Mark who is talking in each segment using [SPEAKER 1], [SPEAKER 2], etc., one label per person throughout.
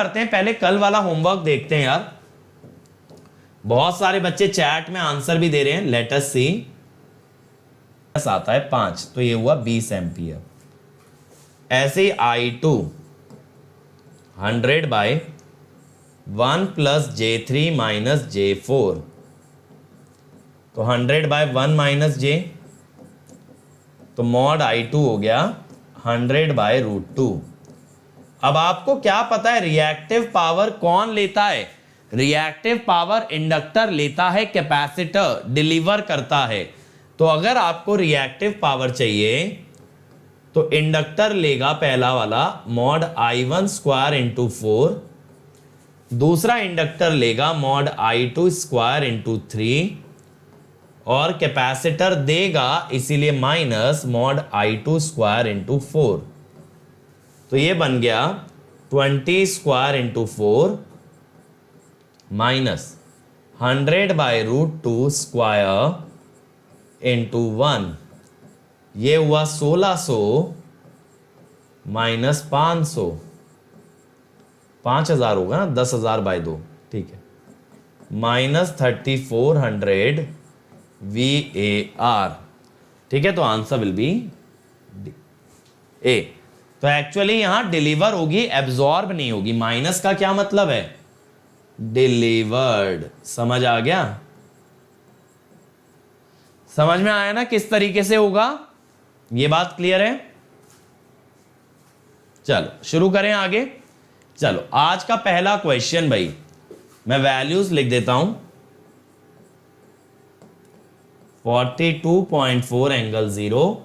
[SPEAKER 1] करते हैं, पहले कल वाला होमवर्क देखते हैं यार। बहुत सारे बच्चे चैट में आंसर भी दे रहे हैं। लेट अस सी। आता है 5, तो ये हुआ 20 एम्पियर। ऐसे ही I2 100/1 plus J3 minus J4, तो 100/1 माइनस J, तो मॉड I2 हो गया 100/√2। अब आपको क्या पता है रिएक्टिव पावर कौन लेता है? रिएक्टिव पावर इंडक्टर लेता है, कैपेसिटर डिलीवर करता है। तो अगर आपको रिएक्टिव पावर चाहिए तो इंडक्टर लेगा पहला वाला मॉड I1 स्क्वायर इंटू 4, दूसरा इंडक्टर लेगा मॉड I2 स्क्वायर इंटू 3, और कैपेसिटर देगा इसीलिए minus mod I2 square into 4। तो ये बन गया 20 square into 4 minus 100/√2 square into 1, ये हुआ 1600 माइनस 500, 5000 होगा ना, 10,000/2, ठीक है, माइनस 3400 VAR। ठीक है, तो आंसर विल बी ए। तो एक्चुअली यहां डिलीवर होगी, एब्जॉर्ब नहीं होगी। माइनस का क्या मतलब है? डिलीवर्ड। समझ आ गया? समझ में आया ना किस तरीके से होगा? ये बात क्लियर है? चलो शुरू करें आगे। चलो आज का पहला क्वेश्चन भाई, मैं वैल्यूज लिख देता हूं। 42.4 angle 0,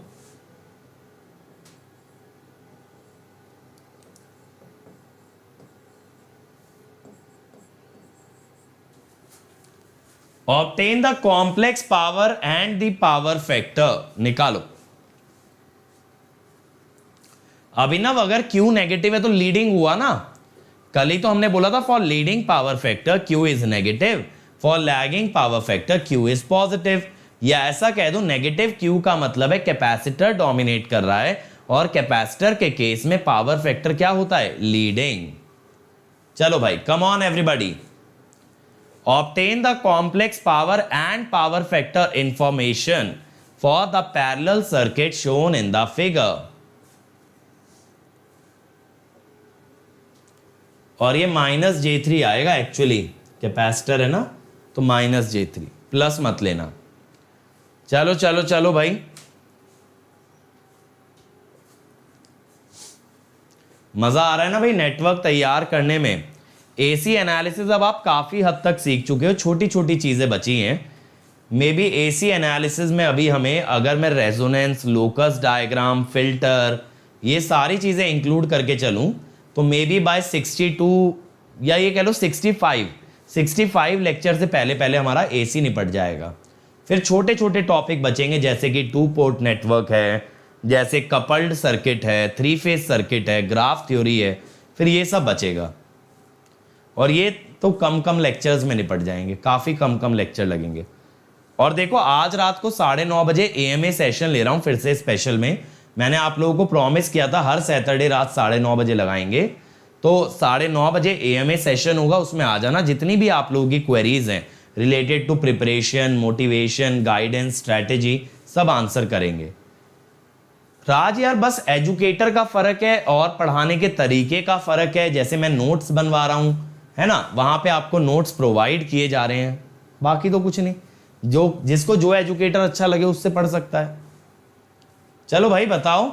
[SPEAKER 1] obtain the complex power and the power factor. निकालो। अभिनव अगर Q नेगेटिव है तो लीडिंग हुआ ना, कल ही तो हमने बोला था for leading power factor Q is negative, for lagging power factor Q is positive. या ऐसा कह दो नेगेटिव Q का मतलब है कैपेसिटर डोमिनेट कर रहा है, और कैपेसिटर के केस में पावर फैक्टर क्या होता है? लीडिंग। चलो भाई come on everybody, obtain the complex power and power factor information for the parallel circuit shown in the figure। और ये माइनस J3 आएगा, एक्चुअली कैपेसिटर है ना, तो माइनस J3, प्लस मत लेना। चलो चलो चलो भाई, मजा आ रहा है ना भाई नेटवर्क तैयार करने में। एसी एनालिसिस अब आप काफी हद तक सीख चुके हो, छोटी छोटी चीजें बची हैं। मे बी एसी एनालिसिस में अभी हमें, अगर मैं रेजोनेंस, लोकस डायग्राम, फिल्टर, ये सारी चीजें इंक्लूड करके चलूं तो मे बी बाय 62 या ये कह लो 65 लेक्चर से पहले पहले हमारा एसी निपट जाएगा। फिर छोटे छोटे टॉपिक बचेंगे, जैसे कि 2 पोर्ट नेटवर्क है, जैसे कपल्ड सर्किट है, 3 फेज सर्किट है, ग्राफ थ्योरी है, फिर ये सब बचेगा। और ये तो कम कम लेक्चर्स में निपट जाएंगे, काफी कम कम लेक्चर लगेंगे। और देखो आज रात को 9:30 बजे AMA सेशन ले रहा हूं फिर से स्पेशल में। मैंने आप लोगों को प्रॉमिस किया था हर सैटरडे रात 9:30 बजे लगाएंगे, तो 9:30 बजे AMA सेशन होगा, उसमें आ जाना। जितनी भी आप लोगों की क्वेरीज हैं related to preparation, motivation, guidance, strategy, सब आंसर करेंगे। राज यार बस एजुकेटर का फर्क है और पढ़ाने के तरीके का फर्क है। जैसे मैं नोट्स बनवा रहा हूं, है ना, वहां पे आपको नोट्स प्रोवाइड किए जा रहे हैं, बाकी तो कुछ नहीं। जो जिसको जो एजुकेटर अच्छा लगे उससे पढ़ सकता है। चलो भाई बताओ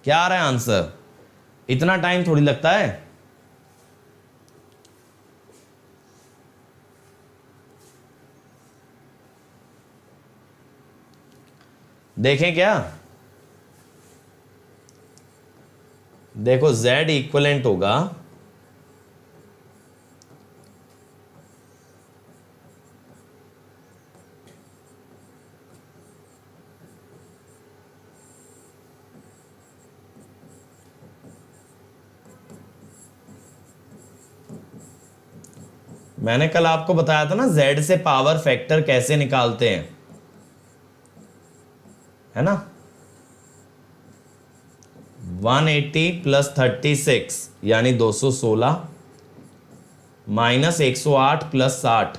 [SPEAKER 1] क्या आ रहा है आंसर, इतना टाइम थोड़ी लगता है। देखें क्या, देखो Z इक्वलेंट होगा मैंने कल आपको बताया था ना Z से पावर फैक्टर कैसे निकालते हैं, है ना। 180 + 36 यानी 216 माइनस 108 प्लस 60,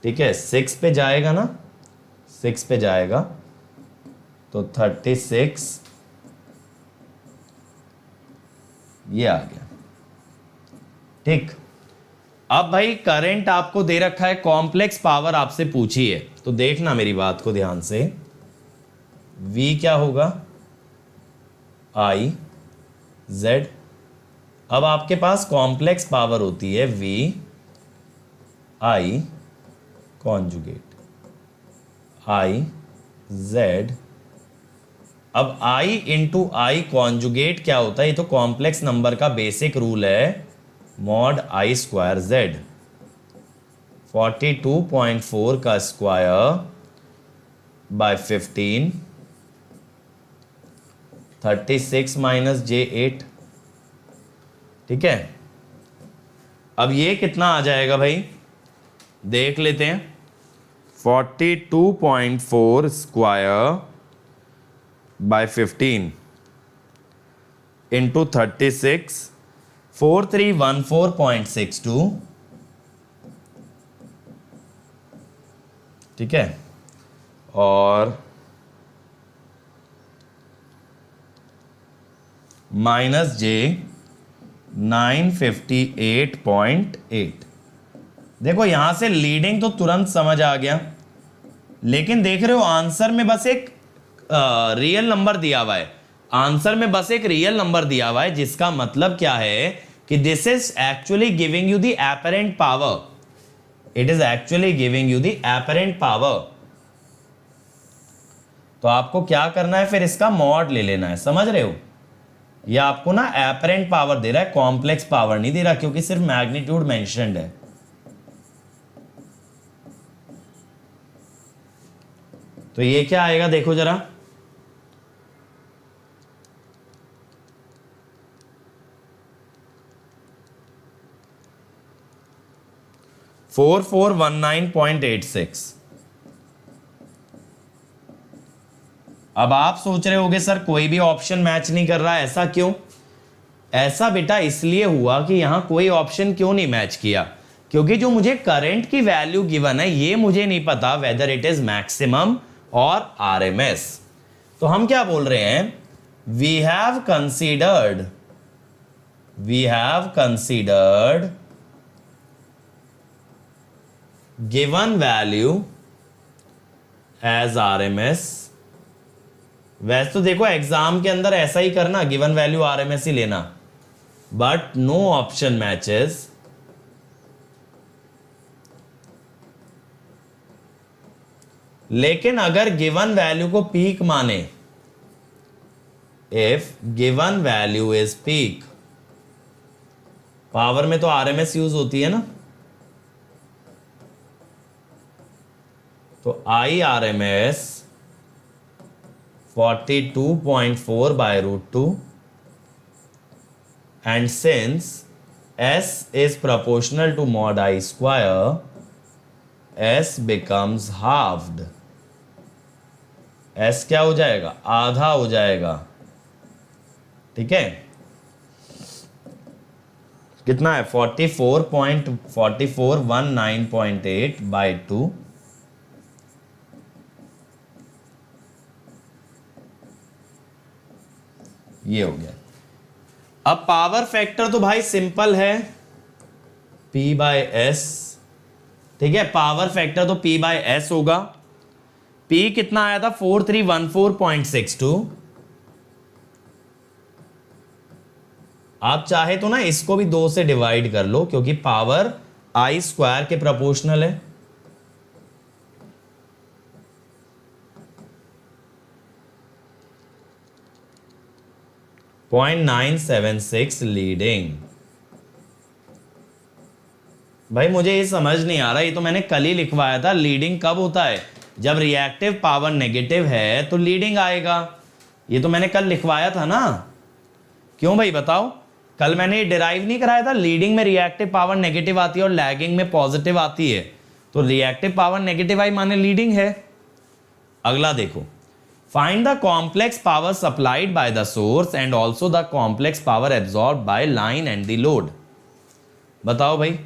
[SPEAKER 1] ठीक है, 6 पे जाएगा ना, 6 पे जाएगा तो 36 ये आ गया। ठीक, अब भाई करंट आपको दे रखा है, कॉम्प्लेक्स पावर आपसे पूछी है, तो देखना मेरी बात को ध्यान से। V क्या होगा, I Z। अब आपके पास कॉम्प्लेक्स पावर होती है V I conjugate I Z। अब I इंटू I कॉन्जुगेट क्या होता है, ये तो कॉम्प्लेक्स नंबर का बेसिक रूल है, मॉड I स्क्वायर Z। 42.4 का स्क्वायर बाय 15, 36 माइनस J8, ठीक है। अब ये कितना आ जाएगा भाई, देख लेते हैं। 42.4 स्क्वायर बाय 15 इंटू 36, 4314.62, ठीक है, और माइनस J 958.8। देखो यहां से लीडिंग तो तुरंत समझ आ गया, लेकिन देख रहे हो आंसर में बस एक रियल नंबर दिया हुआ है, आंसर में बस एक रियल नंबर दिया हुआ है, जिसका मतलब क्या है कि this is actually giving you the apparent power, it is actually giving you the apparent power. तो आपको क्या करना है, फिर इसका मॉड ले लेना है, समझ रहे हो। ये आपको ना एपरेंट पावर दे रहा है, कॉम्प्लेक्स पावर नहीं दे रहा, क्योंकि सिर्फ मैग्नीट्यूड मेंशन्ड है। तो ये क्या आएगा देखो जरा, फोर 4419.86। अब आप सोच रहे होगे सर कोई भी ऑप्शन मैच नहीं कर रहा, ऐसा क्यों? ऐसा बेटा इसलिए हुआ कि यहां कोई ऑप्शन क्यों नहीं मैच किया, क्योंकि जो मुझे करंट की वैल्यू गिवन है ये मुझे नहीं पता वेदर इट इज मैक्सिमम और आरएमएस। तो हम क्या बोल रहे हैं, we have considered given value as RMS. वैसे तो देखो एग्जाम के अंदर ऐसा ही करना, गिवन वैल्यू आरएमएस ही लेना, बट नो ऑप्शन मैचेस। लेकिन अगर गिवन वैल्यू को पीक माने, if given value is peak, power में तो आरएमएस यूज होती है ना, तो आई RMS 42.4 by root 2, and since S is proportional to mod I square, S becomes halved। S क्या हो जाएगा, आधा हो जाएगा, ठीक है। कितना है 44.4419.8 by 2, ये हो गया। अब पावर फैक्टर तो भाई सिंपल है, P/S, ठीक है, पावर फैक्टर तो P/S होगा। P कितना आया था 4314.62। आप चाहे तो ना इसको भी 2 से डिवाइड कर लो, क्योंकि पावर I स्क्वायर के प्रोपोर्शनल है। .976 लीडिंग। भाई मुझे ये समझ नहीं आ रहा, ये तो मैंने कल ही लिखवाया था। लीडिंग कब होता है, जब रिएक्टिव पावर नेगेटिव है तो लीडिंग आएगा। ये तो मैंने कल लिखवाया था ना, क्यों भाई बताओ? कल मैंने ये डिराइव नहीं कराया था, लीडिंग में रिएक्टिव पावर नेगेटिव आती है और लैगिंग में पॉजिटिव आती है, तो रिएक्टिव पावर नेगेटिव आई माने लीडिंग है। अगला देखो find the complex power supplied by the source and also the complex power absorb by line and the load. बताओ भाई,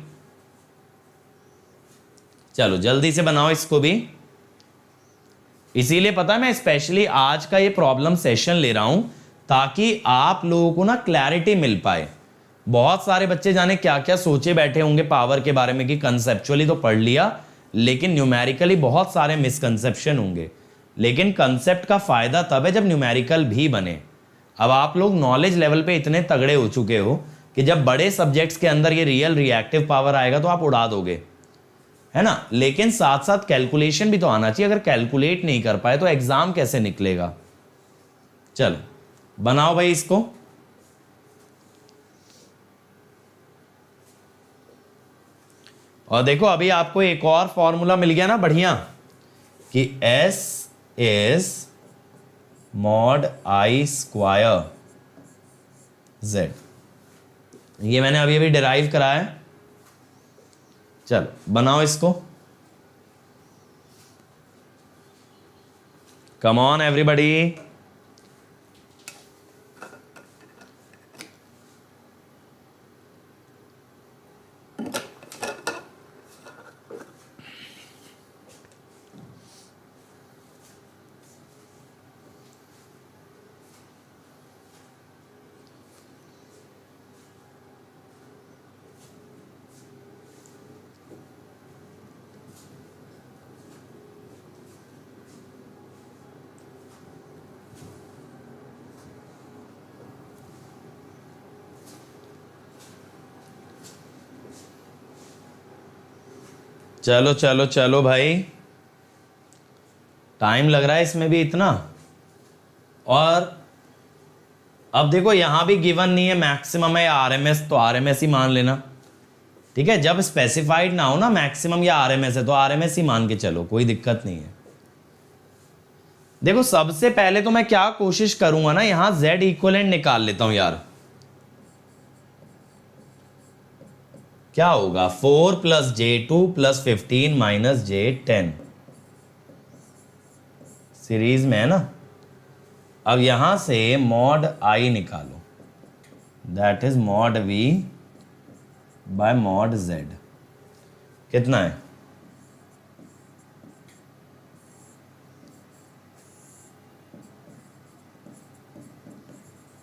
[SPEAKER 1] चलो जल्दी से बनाओ इसको भी। इसीलिए पता है मैं स्पेशली आज का ये प्रॉब्लम सेशन ले रहा हूं ताकि आप लोगों को ना क्लैरिटी मिल पाए। बहुत सारे बच्चे जाने क्या क्या सोचे बैठे होंगे पावर के बारे में कि कंसेप्चुअली तो पढ़ लिया लेकिन न्यूमेरिकली बहुत सारे मिसकंसेप्शन होंगे। लेकिन कंसेप्ट का फायदा तब है जब न्यूमेरिकल भी बने। अब आप लोग नॉलेज लेवल पे इतने तगड़े हो चुके हो कि जब बड़े सब्जेक्ट्स के अंदर ये रियल रिएक्टिव पावर आएगा तो आप उड़ा दोगे, है ना। लेकिन साथ साथ कैलकुलेशन भी तो आना चाहिए। अगर कैलकुलेट नहीं कर पाए तो एग्जाम कैसे निकलेगा। चलो बनाओ भाई इसको। और देखो अभी आपको एक और फॉर्मूला मिल गया ना बढ़िया कि S is mod I square Z। ये मैंने अभी अभी डिराइव कराया है। चलो बनाओ इसको। Come on everybody. चलो चलो चलो भाई, टाइम लग रहा है इसमें भी इतना। और अब देखो यहां भी गिवन नहीं है मैक्सिमम है या आरएमएस, तो आरएमएस ही मान लेना। ठीक है, जब स्पेसिफाइड ना हो ना मैक्सिमम या आरएमएस है तो आरएमएस ही मान के चलो, कोई दिक्कत नहीं है। देखो सबसे पहले तो मैं क्या कोशिश करूंगा ना, यहां Z इक्विवेलेंट निकाल लेता हूं यार। क्या होगा 4 + J2 + 15 - J10 सीरीज में है ना। अब यहां से मॉड I निकालो, that is mod V bye mod Z। कितना है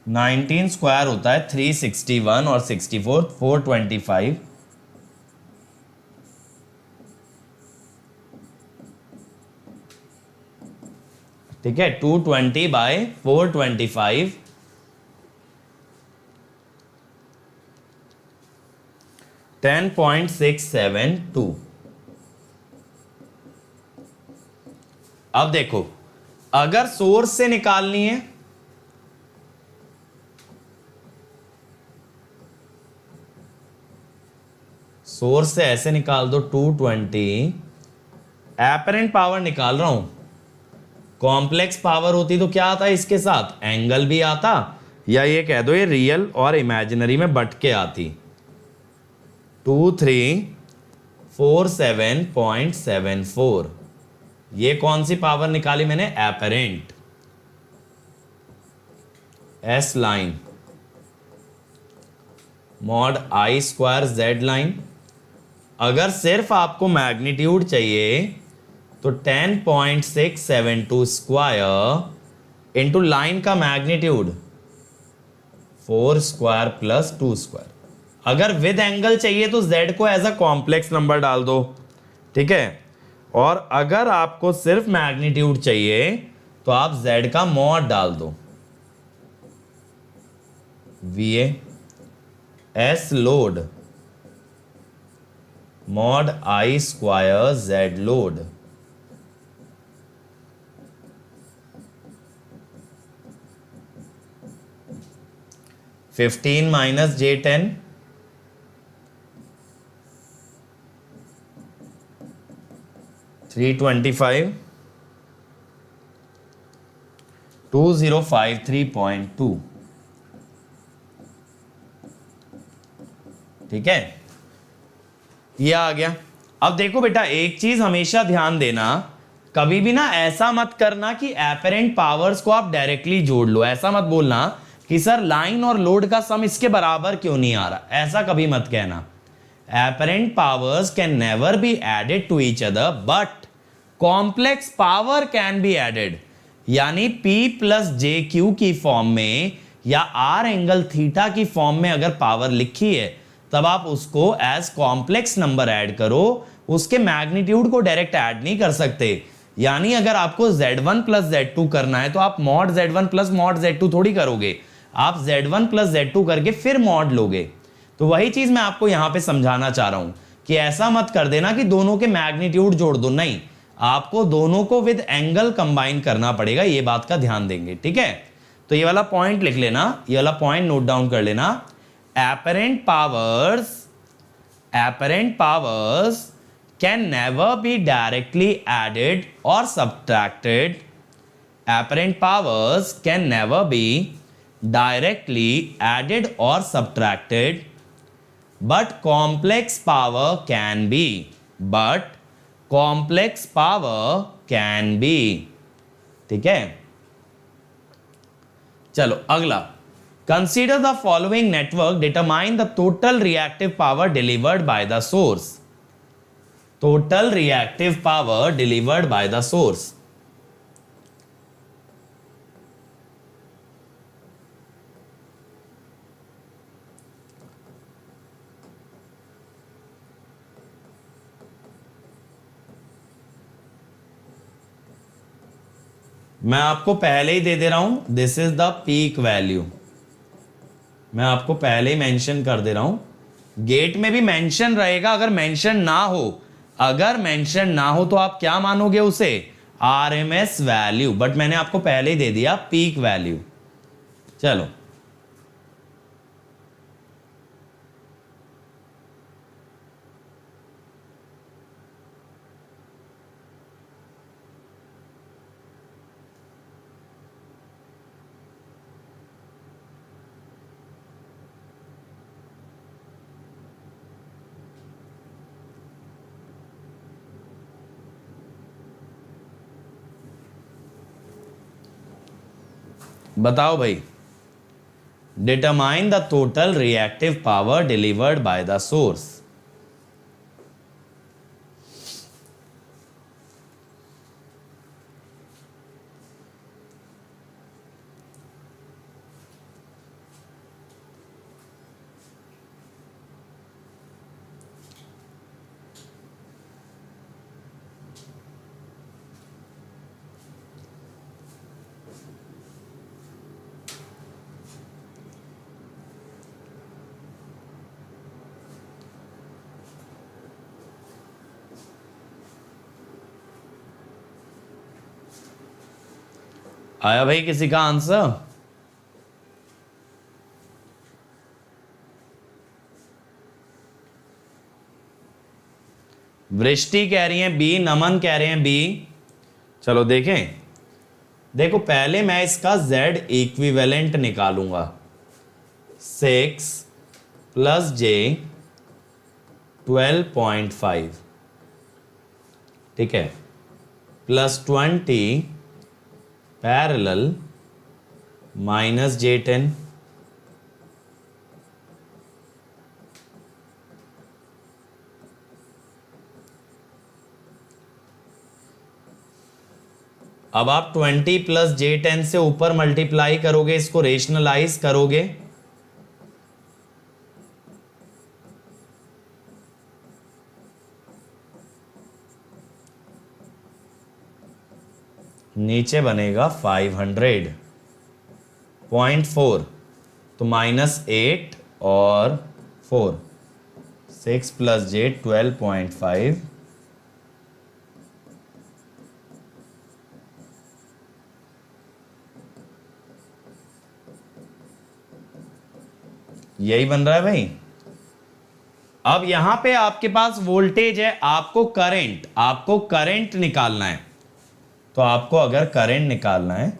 [SPEAKER 1] 19 स्क्वायर होता है 361 और 64 425। ठीक है 220 बाय 425 10.672। अब देखो अगर सोर्स से निकालनी है सोर्स से ऐसे निकाल दो 220। एपरेंट पावर निकाल रहा हूं, कॉम्प्लेक्स पावर होती तो क्या आता है इसके साथ, एंगल भी आता, या ये कह दो ये रियल और इमेजिनरी में बट के आती। 2347.74। ये कौन सी पावर निकाली मैंने, apparent. S line mod I square Z line. अगर सिर्फ आपको मैग्नीट्यूड चाहिए तो 10.672 स्क्वायर इंटू लाइन का मैग्नीट्यूड 4 स्क्वायर + 2 स्क्वायर। अगर विद एंगल चाहिए तो Z को एज अ कॉम्प्लेक्स नंबर डाल दो। ठीक है, और अगर आपको सिर्फ मैग्नीट्यूड चाहिए तो आप Z का मॉड डाल दो, VA। S load mod I square Z load. (15 - J10) 325 2053.2। ठीक है, ये आ गया। अब देखो बेटा एक चीज हमेशा ध्यान देना, कभी भी ना ऐसा मत करना कि एपरेंट पावर्स को आप डायरेक्टली जोड़ लो। ऐसा मत बोलना कि सर लाइन और लोड का सम इसके बराबर क्यों नहीं आ रहा, ऐसा कभी मत कहना। Apparent powers can never be added to each other but complex power can be added. यानी P प्लस जे क्यू की फॉर्म में या R एंगल थीटा की फॉर्म में अगर पावर लिखी है तब आप उसको एज कॉम्प्लेक्स नंबर ऐड करो, उसके मैग्नीट्यूड को डायरेक्ट ऐड नहीं कर सकते। यानी अगर आपको Z1 प्लस Z2 करना है तो आप mod Z1 plus mod Z2 थोड़ी करोगे, आप Z1 प्लस Z2 करके फिर मॉड लोगे। तो वही चीज मैं आपको यहां पे समझाना चाह रहा हूं कि ऐसा मत कर देना कि दोनों के मैग्नीट्यूड जोड़ दो, नहीं, आपको दोनों को विद एंगल कंबाइन करना पड़ेगा, ये बात का ध्यान देंगे, ठीक है। तो ये वाला पॉइंट लिख लेना, ये वाला पॉइंट नोट डाउन कर लेना। apparent powers can never be directly added or subtracted. Apparent powers can never be directly added or subtracted, but complex power can be. But complex power can be. ठीक है, चलो अगला। Consider the following network, determine the total reactive power delivered by the source. Total reactive power delivered by the source. मैं आपको पहले ही दे दे रहा हूं, this is the peak value, मैं आपको पहले ही मेंशन कर दे रहा हूं। गेट में भी मेंशन रहेगा, अगर मेंशन ना हो, अगर मेंशन ना हो तो आप क्या मानोगे उसे, आरएमएस वैल्यू, बट मैंने आपको पहले ही दे दिया पीक वैल्यू। चलो बताओ भाई, determine the total reactive power delivered by the source. आया भाई किसी का आंसर? वृष्टि कह रही है बी, नमन कह रहे हैं बी। चलो देखें, देखो पहले मैं इसका Z इक्विवेलेंट निकालूंगा, 6 प्लस J 12.5, ठीक है, प्लस 20 पैरेलल माइनस J10, अब आप 20 प्लस J10 से ऊपर मल्टीप्लाई करोगे, इसको रेशनलाइज करोगे, नीचे बनेगा 500.4, तो -8 और 4, 6 प्लस J 12.5, यही बन रहा है भाई। अब यहां पे आपके पास वोल्टेज है, आपको करंट निकालना है। तो आपको अगर करंट निकालना है,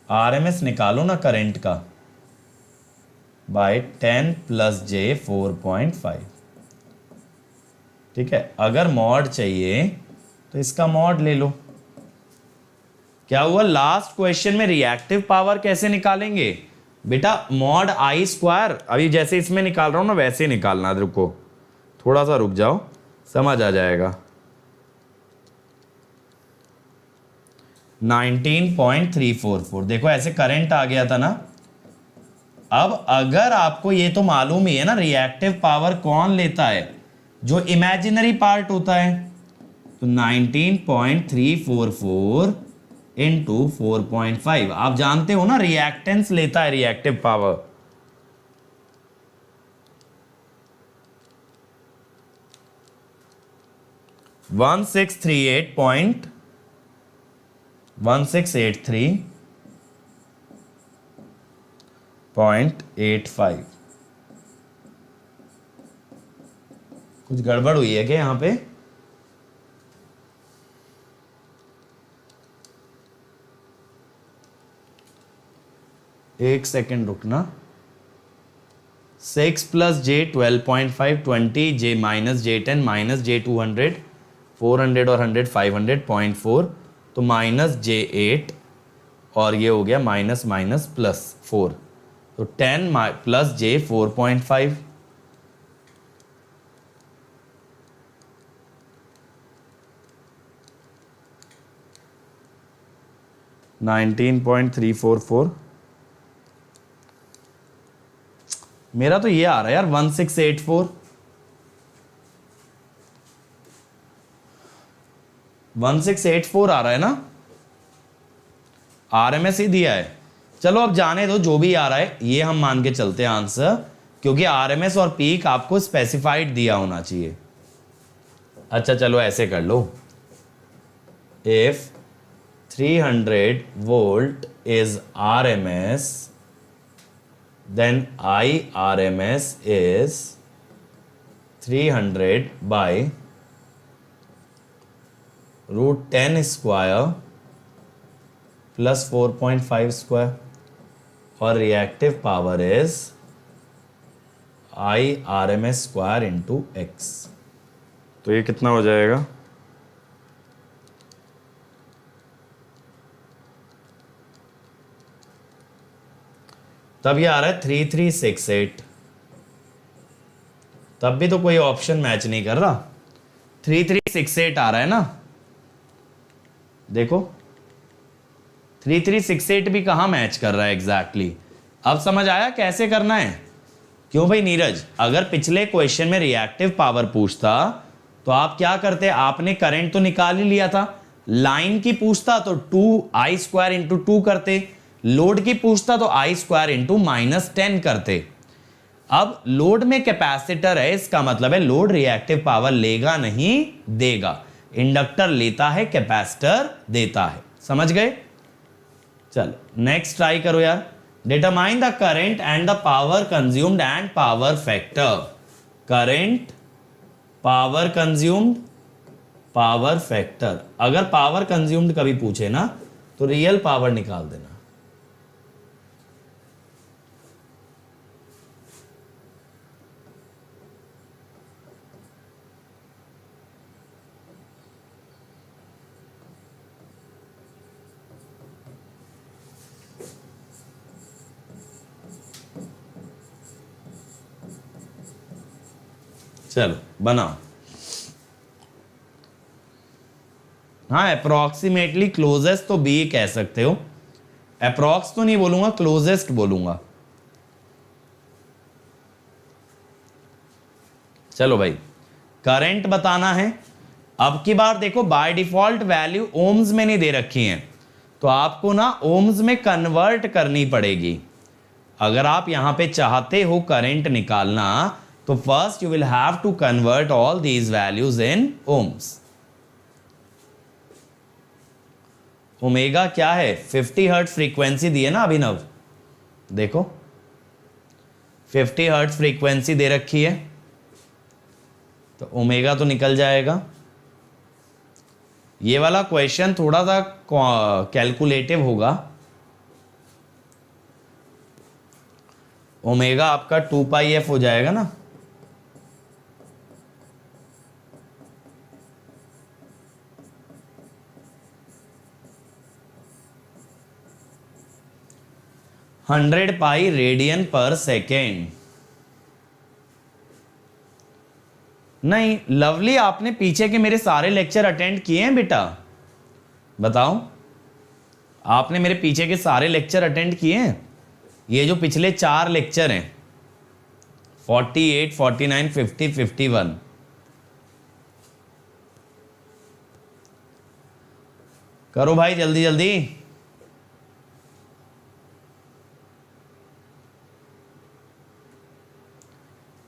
[SPEAKER 1] आरएमएस निकालो ना करंट का, बाय 10 प्लस J 4.5। ठीक है, अगर मॉड चाहिए तो इसका मॉड ले लो। क्या हुआ, लास्ट क्वेश्चन में रिएक्टिव पावर कैसे निकालेंगे बेटा, मॉड आई स्क्वायर। अभी जैसे इसमें निकाल रहा हूं ना वैसे ही निकालना, रुको थोड़ा सा रुक जाओ, समझ आ जाएगा। 19.344, देखो ऐसे करंट आ गया था ना। अब अगर आपको ये तो मालूम ही है ना रिएक्टिव पावर कौन लेता है, जो इमेजिनरी पार्ट होता है, तो 19.344 इंटू 4.5, आप जानते हो ना रिएक्टेंस लेता है reactive power. One six three eight point 1683.85। कुछ गड़बड़ हुई है क्या यहां पे? एक सेकेंड रुकना। 6 प्लस जे 12.5 20 जे माइनस जे 10 माइनस जे 200 400 और 100 500.4, तो माइनस जे 8 और ये हो गया माइनस माइनस प्लस 4, तो 10 प्लस जे 4.5, $19.344। मेरा तो ये आ रहा है यार 1684, 1684 आ रहा है ना, आरएमएस ही दिया है। चलो अब जाने दो, जो भी आ रहा है ये हम मान के चलते हैं आंसर, क्योंकि आरएमएस और पीक आपको स्पेसिफाइड दिया होना चाहिए। अच्छा चलो ऐसे कर लो, if 300 volt is RMS then IRMS is 300 by root 10 square plus 4.5 square, और reactive power is IRMS square into X। तो ये कितना हो जाएगा? तब ये आ रहा है 3368, तब भी तो कोई ऑप्शन मैच नहीं कर रहा। 3368 आ रहा है ना, देखो 3368 भी कहां मैच कर रहा है एग्जैक्टली। अब समझ आया कैसे करना है? क्यों भाई नीरज, अगर पिछले क्वेश्चन में रिएक्टिव पावर पूछता तो आप क्या करते, आपने करंट तो निकाल ही लिया था, लाइन की पूछता तो 2I स्क्वायर इंटू 2 करते, लोड की पूछता तो I स्क्वायर इंटू -10 करते। अब लोड में कैपेसिटर है, इसका मतलब है लोड रिएक्टिव पावर लेगा नहीं देगा, इंडक्टर लेता है कैपेसिटर देता है। समझ गए? चलो नेक्स्ट ट्राई करो यार। Determine the current and the power consumed and power factor. Current, power consumed, power factor. अगर पावर कंज्यूम्ड कभी पूछे ना तो रियल पावर निकाल देना। चलो बनाओ। हाँ अप्रोक्सीमेटली क्लोजेस्ट तो बी कह सकते हो, अप्रोक्स तो नहीं बोलूंगा, क्लोजेस्ट बोलूंगा। चलो भाई करंट बताना है। अब की बार देखो बाय डिफॉल्ट वैल्यू ओम्स में नहीं दे रखी है, तो आपको ना ओम्स में कन्वर्ट करनी पड़ेगी। अगर आप यहां पे चाहते हो करंट निकालना तो first you will have to convert all these values in ohms. Omega क्या है? 50 हर्ट्ज फ्रीक्वेंसी दी है ना अभिनव, देखो 50 हर्ट्ज फ्रीक्वेंसी दे रखी है, तो ओमेगा तो निकल जाएगा। ये वाला क्वेश्चन थोड़ा सा कैलकुलेटिव होगा। ओमेगा आपका 2πf हो जाएगा ना, 100 पाई रेडियन पर सेकेंड। नहीं लवली, आपने पीछे के मेरे सारे लेक्चर अटेंड किए हैं बेटा? बताओ, आपने मेरे पीछे के सारे लेक्चर अटेंड किए हैं? ये जो पिछले 4 लेक्चर हैं 48, 49, 50, 51। करो भाई जल्दी जल्दी।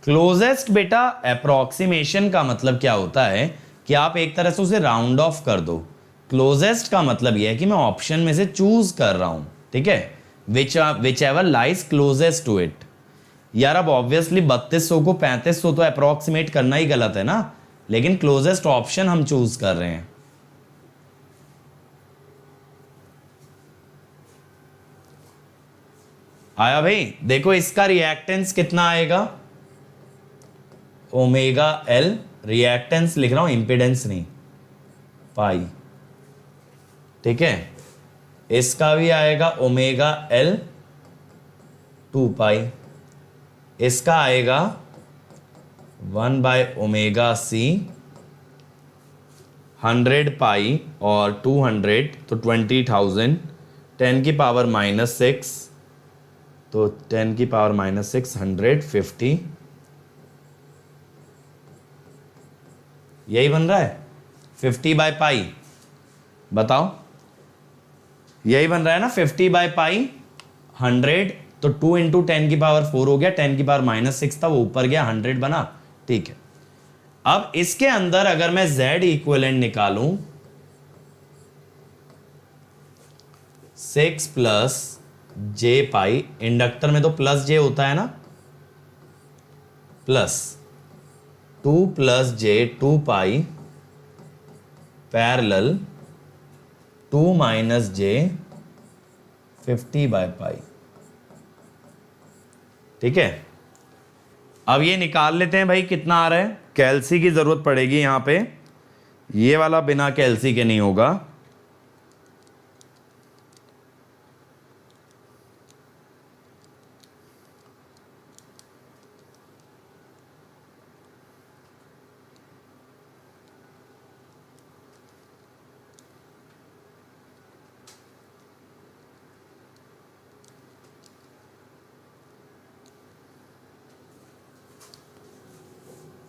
[SPEAKER 1] क्लोजेस्ट बेटा अप्रोक्सीमेशन का मतलब क्या होता है कि आप एक तरह से उसे राउंड ऑफ कर दो। क्लोजेस्ट का मतलब यह है कि मैं ऑप्शन में से चूज कर रहा हूं, ठीक है, whichever lies closest to it. यार अब ऑब्वियसली 3200 को 3500 तो अप्रोक्सीमेट करना ही गलत है ना, लेकिन क्लोजेस्ट ऑप्शन हम चूज कर रहे हैं। आया भाई? देखो इसका रिएक्टेंस कितना आएगा, ओमेगा एल, रिएक्टेंस लिख रहा हूं, इंपिडेंस नहीं, पाई, ठीक है। इसका भी आएगा ओमेगा एल 2 पाई, इसका आएगा 1/ओमेगा सी 100 पाई और 200 तो 20,000, 10 की पावर -6 तो 10 की पावर -6 150, यही बन रहा है 50/पाई। बताओ यही बन रहा है ना 50/पाई 100, तो 2 × 10 की पावर 4 हो गया, 10 की पावर -6 था वो ऊपर गया 100 बना, ठीक है। अब इसके अंदर अगर मैं Z इक्विवेलेंट निकालूं 6 + j पाई, इंडक्टर में तो +j होता है ना, प्लस 2 + j 2 पाई पैरेलल 2 - j 50/पाई, ठीक है। अब ये निकाल लेते हैं भाई कितना आ रहा है। कैल्सी की जरूरत पड़ेगी यहां पे, ये वाला बिना कैल्सी के नहीं होगा।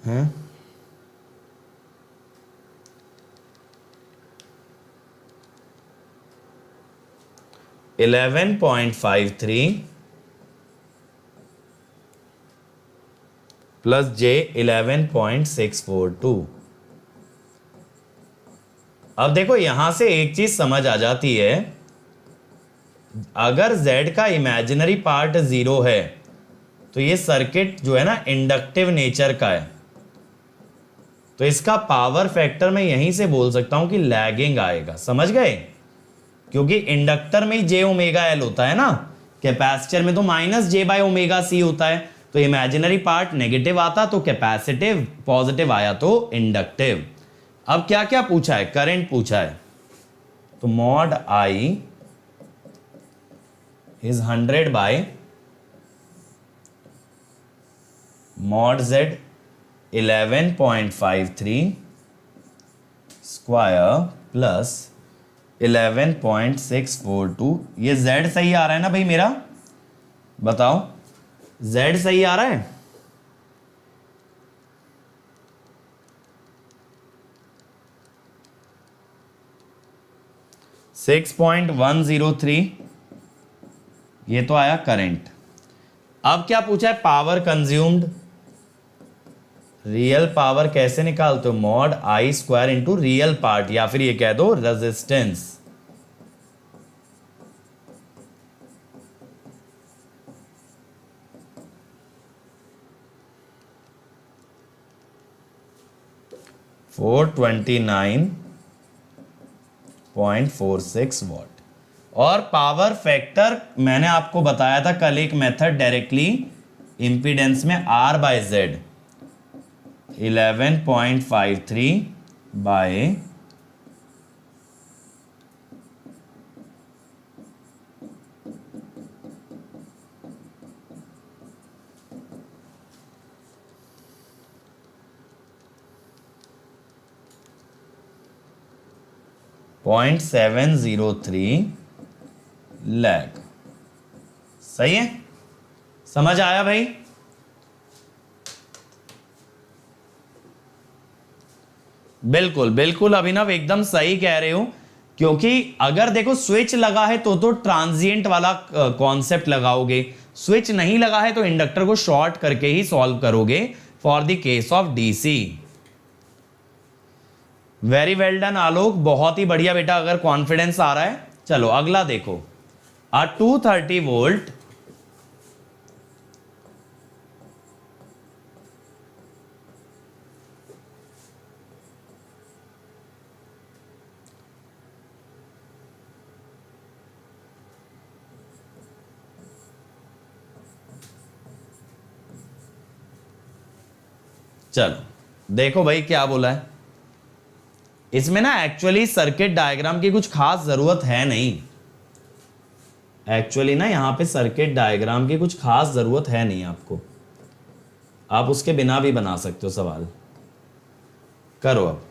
[SPEAKER 1] हैं 11.53 प्लस j 11.642। अब देखो यहां से एक चीज समझ आ जाती है, अगर z का इमेजिनरी पार्ट 0 है तो ये सर्किट जो है ना इंडक्टिव नेचर का है, तो इसका पावर फैक्टर मैं यहीं से बोल सकता हूं कि लैगिंग आएगा। समझ गए? क्योंकि इंडक्टर में ही j⍵L होता है ना, कैपेसिटर में तो -j/ωc होता है, तो इमेजिनरी पार्ट नेगेटिव आता तो कैपेसिटिव, पॉजिटिव आया तो इंडक्टिव। अब क्या क्या पूछा है? करंट पूछा है, तो mod I is 100 mod Z 11.53 square plus 11.642। ये Z सही आ रहा है ना भाई मेरा? बताओ Z सही आ रहा है? $6.103, ये तो आया करंट। अब क्या पूछा है? Power consumed. रियल पावर कैसे निकालते हो? Mod I² into real part, या फिर ये कह दो रेजिस्टेंस। $429.46 वॉट। और पावर फैक्टर मैंने आपको बताया था कल एक मेथड, डायरेक्टली इंपीडेंस में R/Z 11.53 बाय 429.46 0.703 लाख। सही है, समझ आया भाई? बिल्कुल बिल्कुल अभिनव, एकदम सही कह रहे हो। क्योंकि अगर देखो स्विच लगा है तो ट्रांजिएंट वाला कॉन्सेप्ट लगाओगे, स्विच नहीं लगा है तो इंडक्टर को शॉर्ट करके ही सॉल्व करोगे for the case of DC. Very well done Alok, बहुत ही बढ़िया बेटा, अगर कॉन्फिडेंस आ रहा है। चलो अगला देखो, आ 230 वोल्ट चलो देखो भाई क्या बोला है इसमें ना। एक्चुअली सर्किट डायग्राम की कुछ खास जरूरत है नहीं। एक्चुअली ना यहां पे सर्किट डायग्राम की कुछ खास जरूरत है नहीं आपको, आप उसके बिना भी बना सकते हो सवाल। करो अब।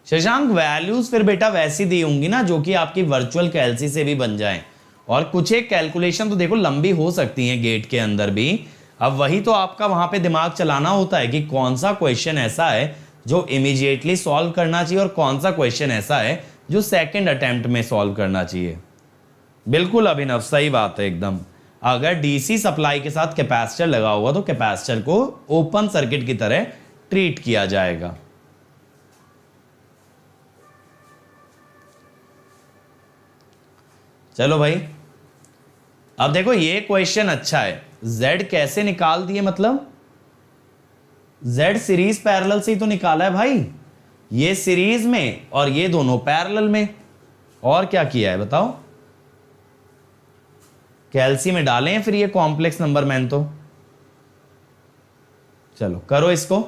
[SPEAKER 1] शशांक वैल्यूज फिर बेटा वैसी दी होंगी ना जो कि आपकी वर्चुअल कैलसी से भी बन जाए, और कुछ एक कैलकुलेशन तो देखो लंबी हो सकती है गेट के अंदर भी। अब वही तो आपका वहां पे दिमाग चलाना होता है कि कौन सा क्वेश्चन ऐसा है जो इमीडिएटली सॉल्व करना चाहिए और कौन सा क्वेश्चन ऐसा है जो सेकंड अटेम्प्ट में सॉल्व करना चाहिए। बिल्कुल अभिनव, सही बात है एकदम। अगर डीसी सप्लाई के साथ कैपेसिटर लगा होगा तो कैपेसिटर को ओपन सर्किट की तरह ट्रीट किया जाएगा। चलो भाई, अब देखो ये क्वेश्चन अच्छा है। Z कैसे निकाल दिए, मतलब Z सीरीज पैरेलल से ही तो निकाला है भाई। ये सीरीज में और ये दोनों पैरेलल में, और क्या किया है बताओ? कैलसी में डाले हैं फिर ये कॉम्प्लेक्स नंबर मैन तो। चलो करो इसको।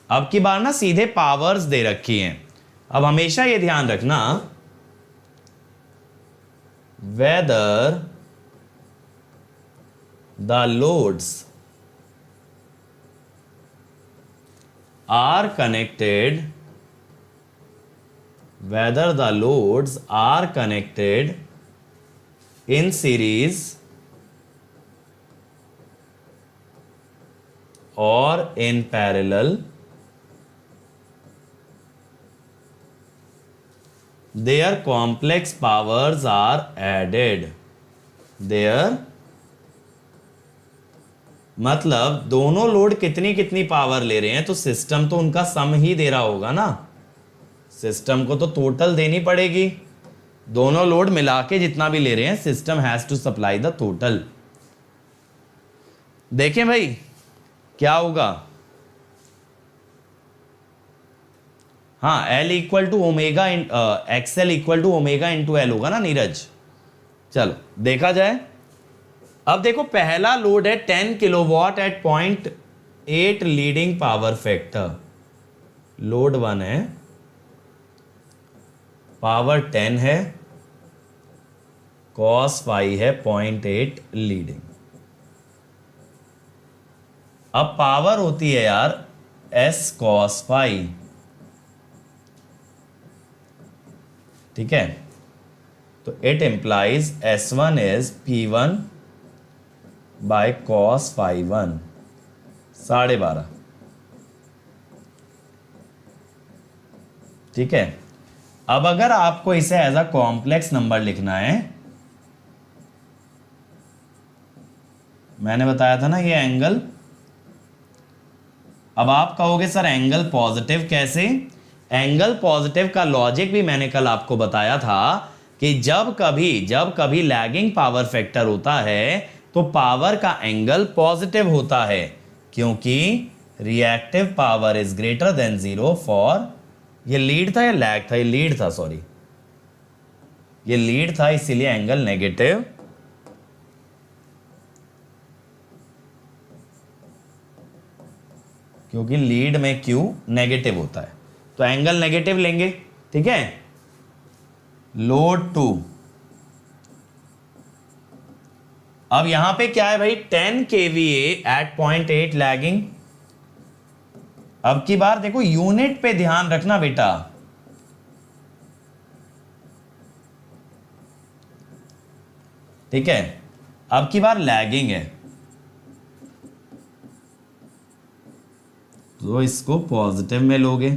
[SPEAKER 1] अब की बार ना सीधे पावर्स दे रखी हैं। अब हमेशा ये ध्यान रखना, whether the loads are connected, whether the loads are connected in series or in parallel, their complex powers are added. their मतलब दोनों लोड कितनी कितनी पावर ले रहे हैं तो सिस्टम तो उनका सम ही दे रहा होगा ना। सिस्टम को तो टोटल देनी पड़ेगी। दोनों लोड मिला के जितना भी ले रहे हैं system has to supply the total. देखें भाई क्या होगा। हाँ, L equal to omega XL equal to omega into L होगा ना नीरज। चलो देखा जाए। अब देखो पहला लोड है 10 kilowatt at 0.8 leading power factor. Load 1 है, पावर 10 है, कॉस फाई है 0.8 लीडिंग। अब पावर होती है यार S कॉस फाई, ठीक है। तो it implies S1 is P1 by cos phi 1, 12.5, ठीक है। अब अगर आपको इसे एज अ कॉम्प्लेक्स नंबर लिखना है, मैंने बताया था ना ये एंगल। अब आप कहोगे सर एंगल पॉजिटिव कैसे? एंगल पॉजिटिव का लॉजिक भी मैंने कल आपको बताया था कि जब कभी लैगिंग पावर फैक्टर होता है तो पावर का एंगल पॉजिटिव होता है, क्योंकि reactive power is greater than 0 for, ये लीड था या लैग था? ये लीड था, सॉरी ये लीड था, इसीलिए एंगल नेगेटिव। क्योंकि लीड में Q नेगेटिव होता है तो एंगल नेगेटिव लेंगे, ठीक है। लोड 2 अब यहां पे क्या है भाई, 10 kVA एट 0.8 लैगिंग। अब की बार देखो यूनिट पे ध्यान रखना बेटा, ठीक है। अब की बार लैगिंग है तो इसको पॉजिटिव में लोगे।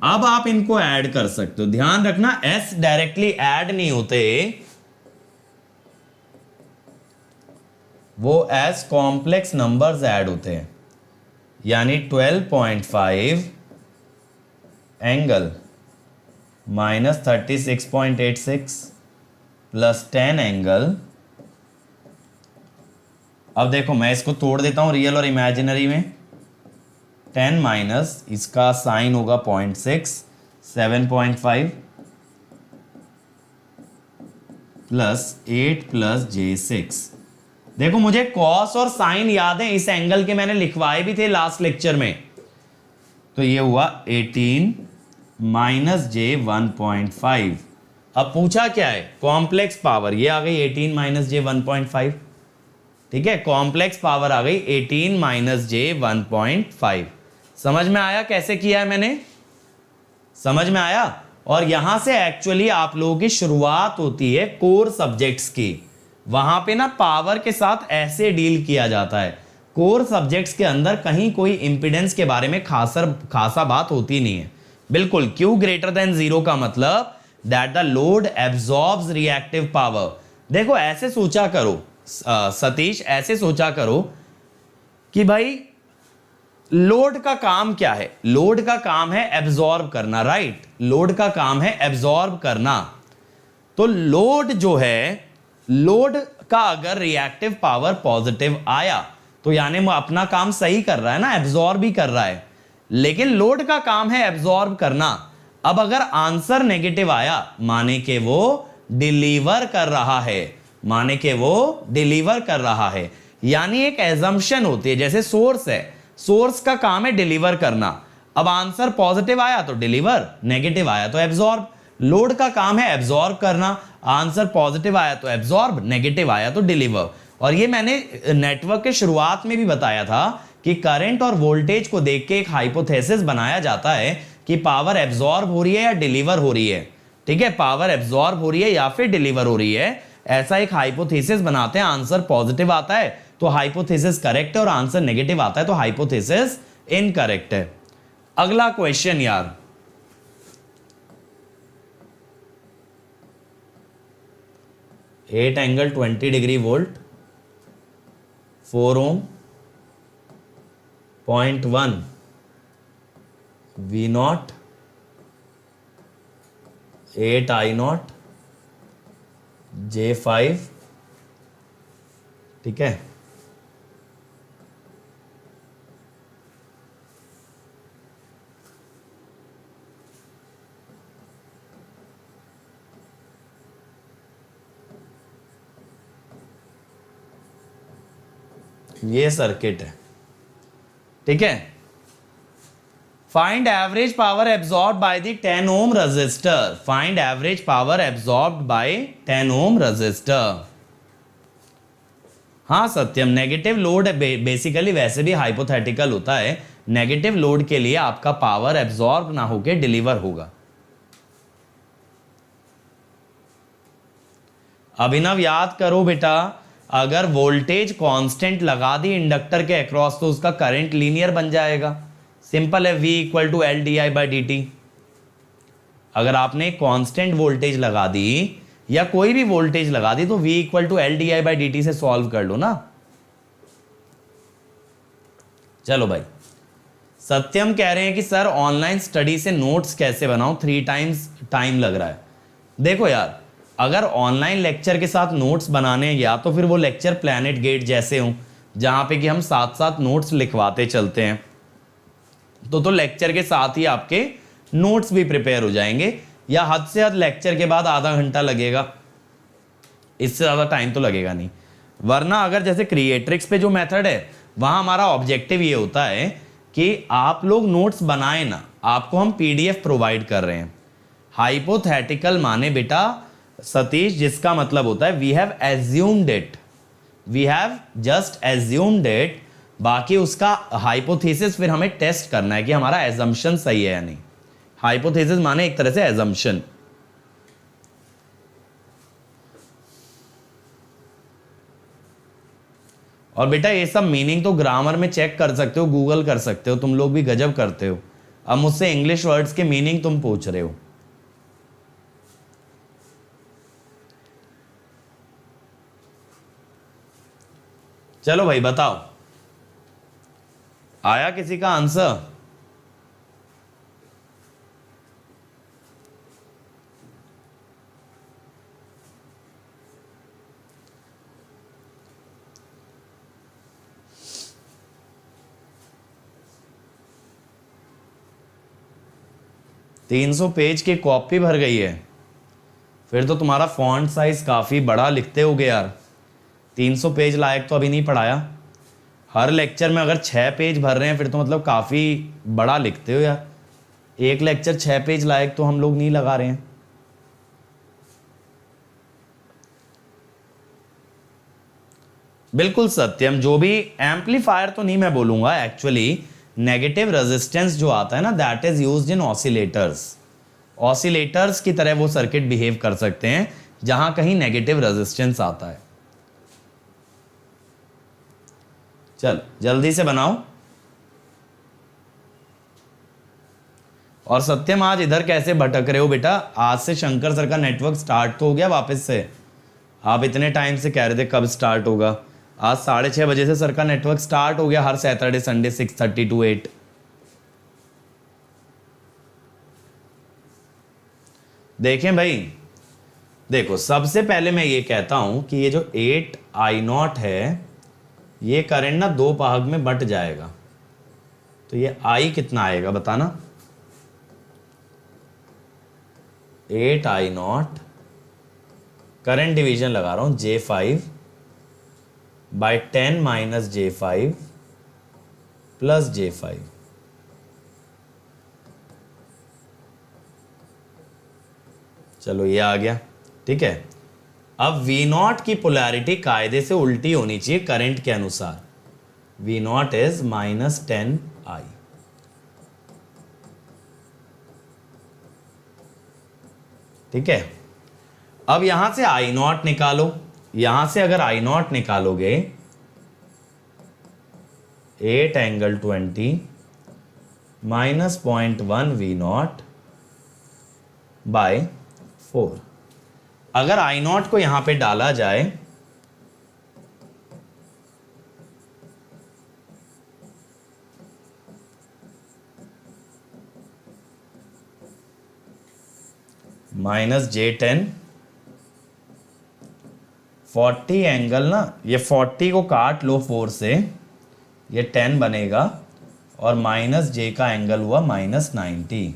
[SPEAKER 1] अब आप इनको ऐड कर सकते हो, ध्यान रखना एस डायरेक्टली ऐड नहीं होते, वो एस कॉम्प्लेक्स नंबर्स ऐड होते हैं। यानी 12.5 एंगल माइनस 36.86 प्लस 10 एंगल। अब देखो मैं इसको तोड़ देता हूं रियल और इमेजिनरी में। 10 माइनस इसका साइन होगा 0.6, 7.5 प्लस 8 प्लस J6। देखो मुझे कॉस और साइन याद है, इस एंगल के मैंने लिखवाए भी थे लास्ट लेक्चर में। तो ये हुआ 18 माइनस J1.5। अब पूछा क्या है, कॉम्प्लेक्स पावर, ये आ गई 18 माइनस J1.5, ठीक है। कॉम्प्लेक्स पावर आ गई 18 माइनस J1.5। समझ में आया कैसे किया है मैंने, समझ में आया। और यहां से एक्चुअली आप लोगों की शुरुआत होती है कोर सब्जेक्ट्स की। वहां पे ना पावर के साथ ऐसे डील किया जाता है। कोर सब्जेक्ट्स के अंदर कहीं कोई इंपिडेंस के बारे में खासा बात होती नहीं है। बिल्कुल, Q ग्रेटर देन 0 का मतलब that the load absorbs reactive power. देखो ऐसे सोचा करो सतीश, ऐसे सोचा करो कि भाई लोड का काम क्या है, लोड का काम है एब्जॉर्ब करना, राइट। लोड का काम है एब्जॉर्ब करना। तो लोड जो है, लोड का अगर रिएक्टिव पावर पॉजिटिव आया तो यानी वो अपना काम सही कर रहा है ना, एब्जॉर्ब ही कर रहा है। लेकिन लोड का काम है एब्जॉर्ब करना। अब अगर आंसर नेगेटिव आया माने कि वो डिलीवर कर रहा है, माने कि वो डिलीवर कर रहा है। यानी एक एजम्पशन होती है, जैसे सोर्स है, सोर्स का काम है डिलीवर करना। अब आंसर पॉजिटिव आया तो डिलीवर, नेगेटिव आया तो एब्जॉर्ब। लोड का काम है एब्जॉर्ब करना, आंसर पॉजिटिव आया तो एब्जॉर्ब, नेगेटिव आया तो डिलीवर। और ये मैंने नेटवर्क के शुरुआत में भी बताया था कि करंट और वोल्टेज को देख के एक हाइपोथेसिस बनाया जाता है कि पावर एब्जॉर्ब हो रही है या डिलीवर हो रही है, ठीक है। पावर एब्जॉर्ब हो रही है या फिर डिलीवर हो रही है, ऐसा एक हाइपोथेसिस बनाते हैं। आंसर पॉजिटिव आता है तो हाइपोथेसिस करेक्ट है, और आंसर नेगेटिव आता है तो हाइपोथेसिस इनकरेक्ट है। अगला क्वेश्चन यार, एट एंगल 20 डिग्री वोल्ट, 4 ओम, 0.1 V0, 8 I0, J5, ठीक है। ये सर्किट है, ठीक है। Find average power absorb by the 10 ohm resistor. Find average power absorb by 10 ohm resistor. हाँ सत्यम, नेगेटिव लोड बेसिकली वैसे भी हाइपोथेटिकल होता है। नेगेटिव लोड के लिए आपका पावर एब्जॉर्ब ना होके डिलीवर होगा। अभिनव याद करो बेटा, अगर वोल्टेज कांस्टेंट लगा दी इंडक्टर के अक्रॉस तो उसका करंट लीनियर बन जाएगा। सिंपल है, V equal to L D I by D T. अगर आपने कांस्टेंट वोल्टेज लगा दी या कोई भी वोल्टेज लगा दी तो V equal to L D I by D T से सॉल्व कर लो ना। चलो भाई, सत्यम कह रहे हैं कि सर ऑनलाइन स्टडी से नोट्स कैसे बनाऊं, 3 टाइम्स टाइम लग रहा है। देखो यार, अगर ऑनलाइन लेक्चर के साथ नोट्स बनाने या तो फिर वो लेक्चर प्लैनेट गेट जैसे हों जहां पे कि हम साथ साथ नोट्स लिखवाते चलते हैं, तो लेक्चर के साथ ही आपके नोट्स भी प्रिपेयर हो जाएंगे। या हद से हद लेक्चर के बाद आधा घंटा लगेगा, इससे ज़्यादा टाइम तो लगेगा नहीं। वरना अगर जैसे क्रिएट्रिक्स पे जो मेथड है वहाँ हमारा ऑब्जेक्टिव ये होता है कि आप लोग नोट्स बनाए ना, आपको हम PDF प्रोवाइड कर रहे हैं। हाइपोथेटिकल माने बेटा सतीश जिसका मतलब होता है we have assumed it, we have just assumed it, बाकी उसका हाइपोथेसिस फिर हमें टेस्ट करना है कि हमारा एजम्पशन सही है या नहीं। हाइपोथेसिस माने एक तरह से एजम्पशन। और बेटा ये सब मीनिंग तो ग्रामर में चेक कर सकते हो, गूगल कर सकते हो, तुम लोग भी गजब करते हो। अब मुझसे इंग्लिश वर्ड्स के मीनिंग तुम पूछ रहे हो। चलो भाई बताओ, आया किसी का आंसर? तीन 300 पेज की कॉपी भर गई है, फिर तो तुम्हारा फॉन्ट साइज काफी बड़ा लिखते होगे यार। 300 पेज लायक तो अभी नहीं पढ़ाया। हर लेक्चर में अगर 6 पेज भर रहे हैं फिर तो मतलब काफी बड़ा लिखते हो यार। एक लेक्चर 6 पेज लायक तो हम लोग नहीं लगा रहे हैं। बिल्कुल सत्यम, जो भी एम्पलीफायर तो नहीं मैं बोलूंगा, एक्चुअली नेगेटिव रेजिस्टेंस जो आता है ना that is used in oscillators. Oscillators की तरह वो सर्किट बिहेव कर सकते हैं जहां कहीं नेगेटिव रेजिस्टेंस आता है। चल जल्दी से बनाओ। और सत्यम आज इधर कैसे भटक रहे हो बेटा? आज से शंकर सर का नेटवर्क स्टार्ट तो हो गया वापस से? आप इतने टाइम से कह रहे थे कब स्टार्ट होगा। आज 6:30 बजे से सर का नेटवर्क स्टार्ट हो गया हर सैटरडे संडे 6:30 to 8। देखें भाई, देखो सबसे पहले मैं ये कहता हूं कि ये जो 8I0 है ये करंट ना 2 भाग में बंट जाएगा, तो ये I कितना आएगा बताना? 8I0 करंट डिवीजन लगा रहा हूं J5 by 10 minus J5 plus J5। चलो ये आ गया, ठीक है। अब V0 की पोलैरिटी कायदे से उल्टी होनी चाहिए करंट के अनुसार। V0 is -10I। ठीक है। अब यहां से I0 निकालो, यहां से अगर I0 निकालोगे 8 एंगल 20 माइनस 0.1 V0 बाय 4। अगर I0 को यहां पे डाला जाए -J10 40 एंगल ना, ये 40 को काट लो 4 से, ये 10 बनेगा और माइनस J का एंगल हुआ -90।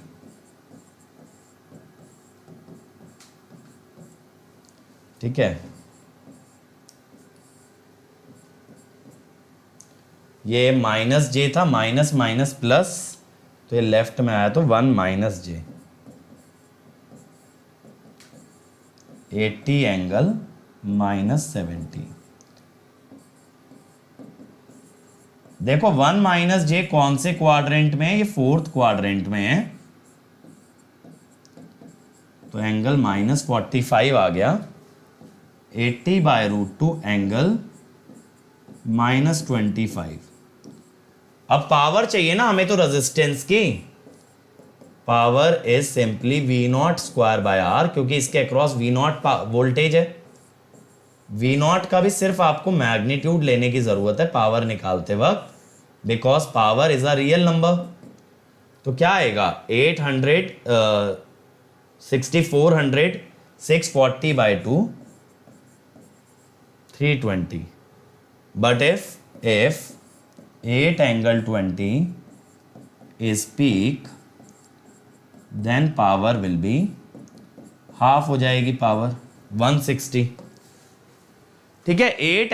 [SPEAKER 1] ठीक है। ये -J था, माइनस माइनस प्लस, तो ये लेफ्ट में आया तो 1 -J। 80 एंगल -70। देखो 1 -J कौन से क्वाड्रेंट में है? ये 4th क्वाड्रेंट में है, तो एंगल -45 आ गया। 80/√2 एंगल -25। अब पावर चाहिए ना हमें तो रेजिस्टेंस की। Power is simply V0 square by R, क्योंकि इसके अक्रॉस V0 वोल्टेज है। V0 का भी सिर्फ आपको मैग्नीट्यूड लेने की जरूरत है पावर निकालते वक्त, because power is a real number. तो क्या आएगा? 800 6400 640/2 320। But if 8 angle 20 is peak, then power will be half हो जाएगी पावर 160। ठीक है। 8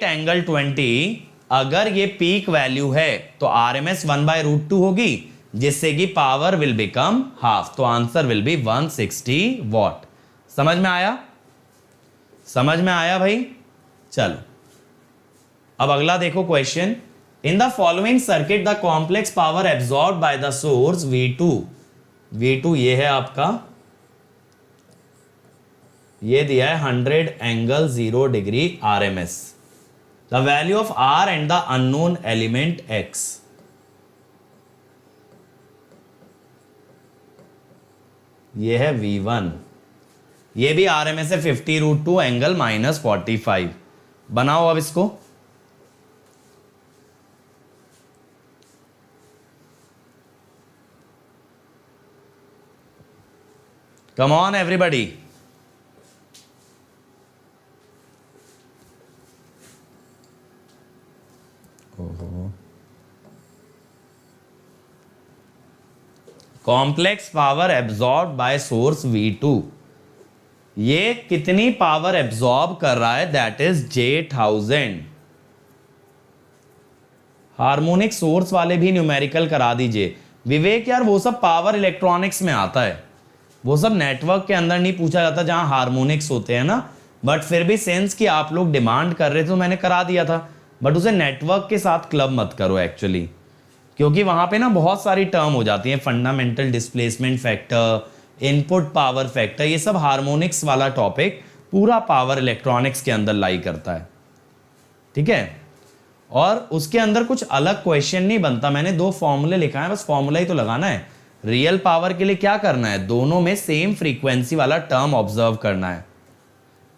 [SPEAKER 1] एंगल 20 अगर ये पीक वैल्यू है तो RMS 1/√2 होगी, जिससे कि पावर विल बिकम हाफ, तो आंसर विल बी 160 वॉट। समझ में आया? समझ में आया भाई? चलो अब अगला देखो question. In the following circuit the complex power absorb by the source V2, V2 ये है आपका, ये दिया है 100 angle 0 degree RMS, the value of R and the unknown element X। ये है V1, ये भी RMS है 50√2 एंगल -45। बनाओ अब इसको। Come on everybody. Complex power absorb by source V2, ये कितनी पावर एब्सॉर्ब कर रहा है? That is J1000। Harmonic source वाले भी न्यूमेरिकल करा दीजिए विवेक। यार वो सब पावर इलेक्ट्रॉनिक्स में आता है, वो सब नेटवर्क के अंदर नहीं पूछा जाता जहां हार्मोनिक्स होते हैं ना। बट फिर भी सेंस कि आप लोग डिमांड कर रहे थे तो मैंने करा दिया था। बट उसे नेटवर्क के साथ क्लब मत करो एक्चुअली, क्योंकि वहां पे ना बहुत सारी टर्म हो जाती हैं, fundamental displacement factor, input power factor, ये सब हार्मोनिक्स वाला टॉपिक पूरा पावर इलेक्ट्रॉनिक्स के अंदर लाई करता है। ठीक है, और उसके अंदर कुछ अलग क्वेश्चन नहीं बनता। मैंने 2 फॉर्मूले लिखा है, बस फॉर्मूला ही तो लगाना है। रियल पावर के लिए क्या करना है? दोनों में सेम फ्रीक्वेंसी वाला टर्म ऑब्जर्व करना है।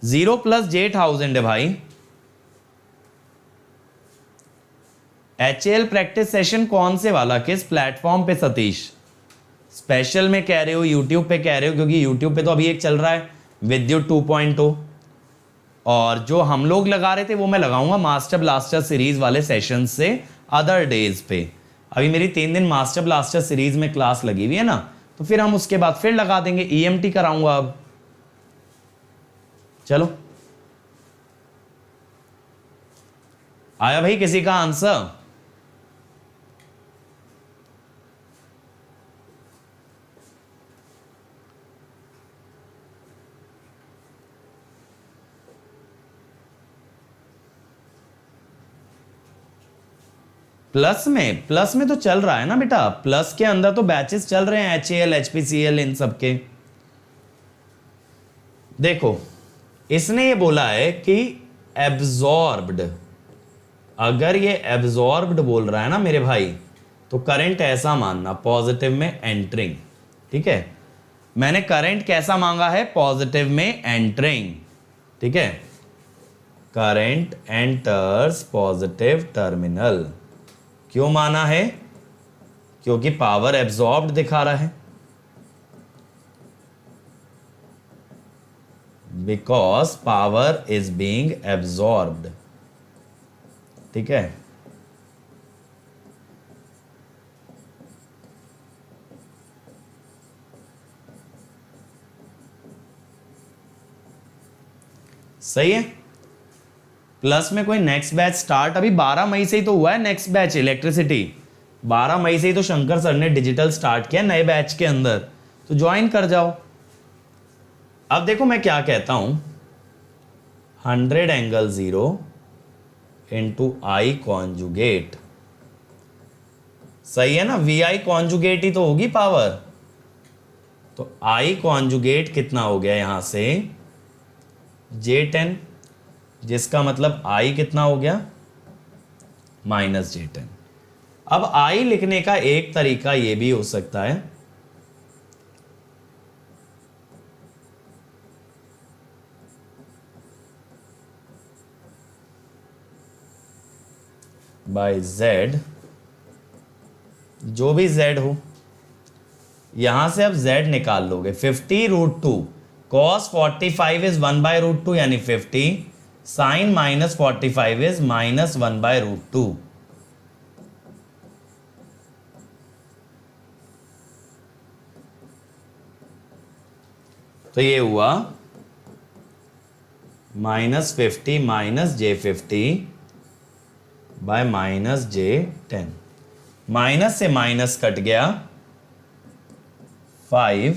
[SPEAKER 1] 0 + J1000 है भाई। HAL प्रैक्टिस सेशन कौन से वाला, किस प्लेटफॉर्म पे सतीश? स्पेशल में कह रहे हो, यूट्यूब पे कह रहे हो? क्योंकि यूट्यूब पे तो अभी एक चल रहा है विद्युत 2.0, और जो हम लोग लगा रहे थे वो मैं लगाऊंगा मास्टर ब्लास्टर सीरीज वाले सेशन से अदर डेज पे। अभी मेरी 3 दिन मास्टर ब्लास्टर सीरीज में क्लास लगी हुई है ना, तो फिर हम उसके बाद फिर लगा देंगे। EMT कराऊंगा अब। चलो आया भाई किसी का आंसर? प्लस में तो चल रहा है ना बेटा, प्लस के अंदर तो बैचेस चल रहे हैं, HAL HPCL इन सब के। देखो इसने ये बोला है कि एब्जॉर्ब्ड, अगर ये एब्जॉर्ब्ड बोल रहा है ना मेरे भाई, तो करंट ऐसा मानना पॉजिटिव में एंटरिंग। ठीक है, मैंने करंट कैसा मांगा है? पॉजिटिव में एंटरिंग। ठीक है, करंट एंटर्स पॉजिटिव टर्मिनल। क्यों माना है? क्योंकि पावर एब्जॉर्ब्ड दिखा रहा है, because power is being absorbed. ठीक है, सही है। प्लस में कोई नेक्स्ट बैच स्टार्ट अभी 12 मई से ही तो हुआ है। नेक्स्ट बैच इलेक्ट्रिसिटी 12 मई से ही तो शंकर सर ने डिजिटल स्टार्ट किया नए बैच के अंदर, तो ज्वाइन कर जाओ। अब देखो मैं क्या कहता हूं, 100 एंगल 0 इंटू I कॉन्जुगेट, सही है ना? VI कॉन्जुगेट ही तो होगी पावर, तो I कॉन्जुगेट कितना हो गया यहां से? J10, जिसका मतलब I कितना हो गया? -J10। अब I लिखने का एक तरीका यह भी हो सकता है, बाय Z, जो भी Z हो, यहां से अब Z निकाल लोगे। 50√2 cos 45 इज 1/√2 यानी 50, साइन -45 इज -1/√2। तो ये हुआ -50 -J50 बाय -J10। माइनस से माइनस कट गया, 5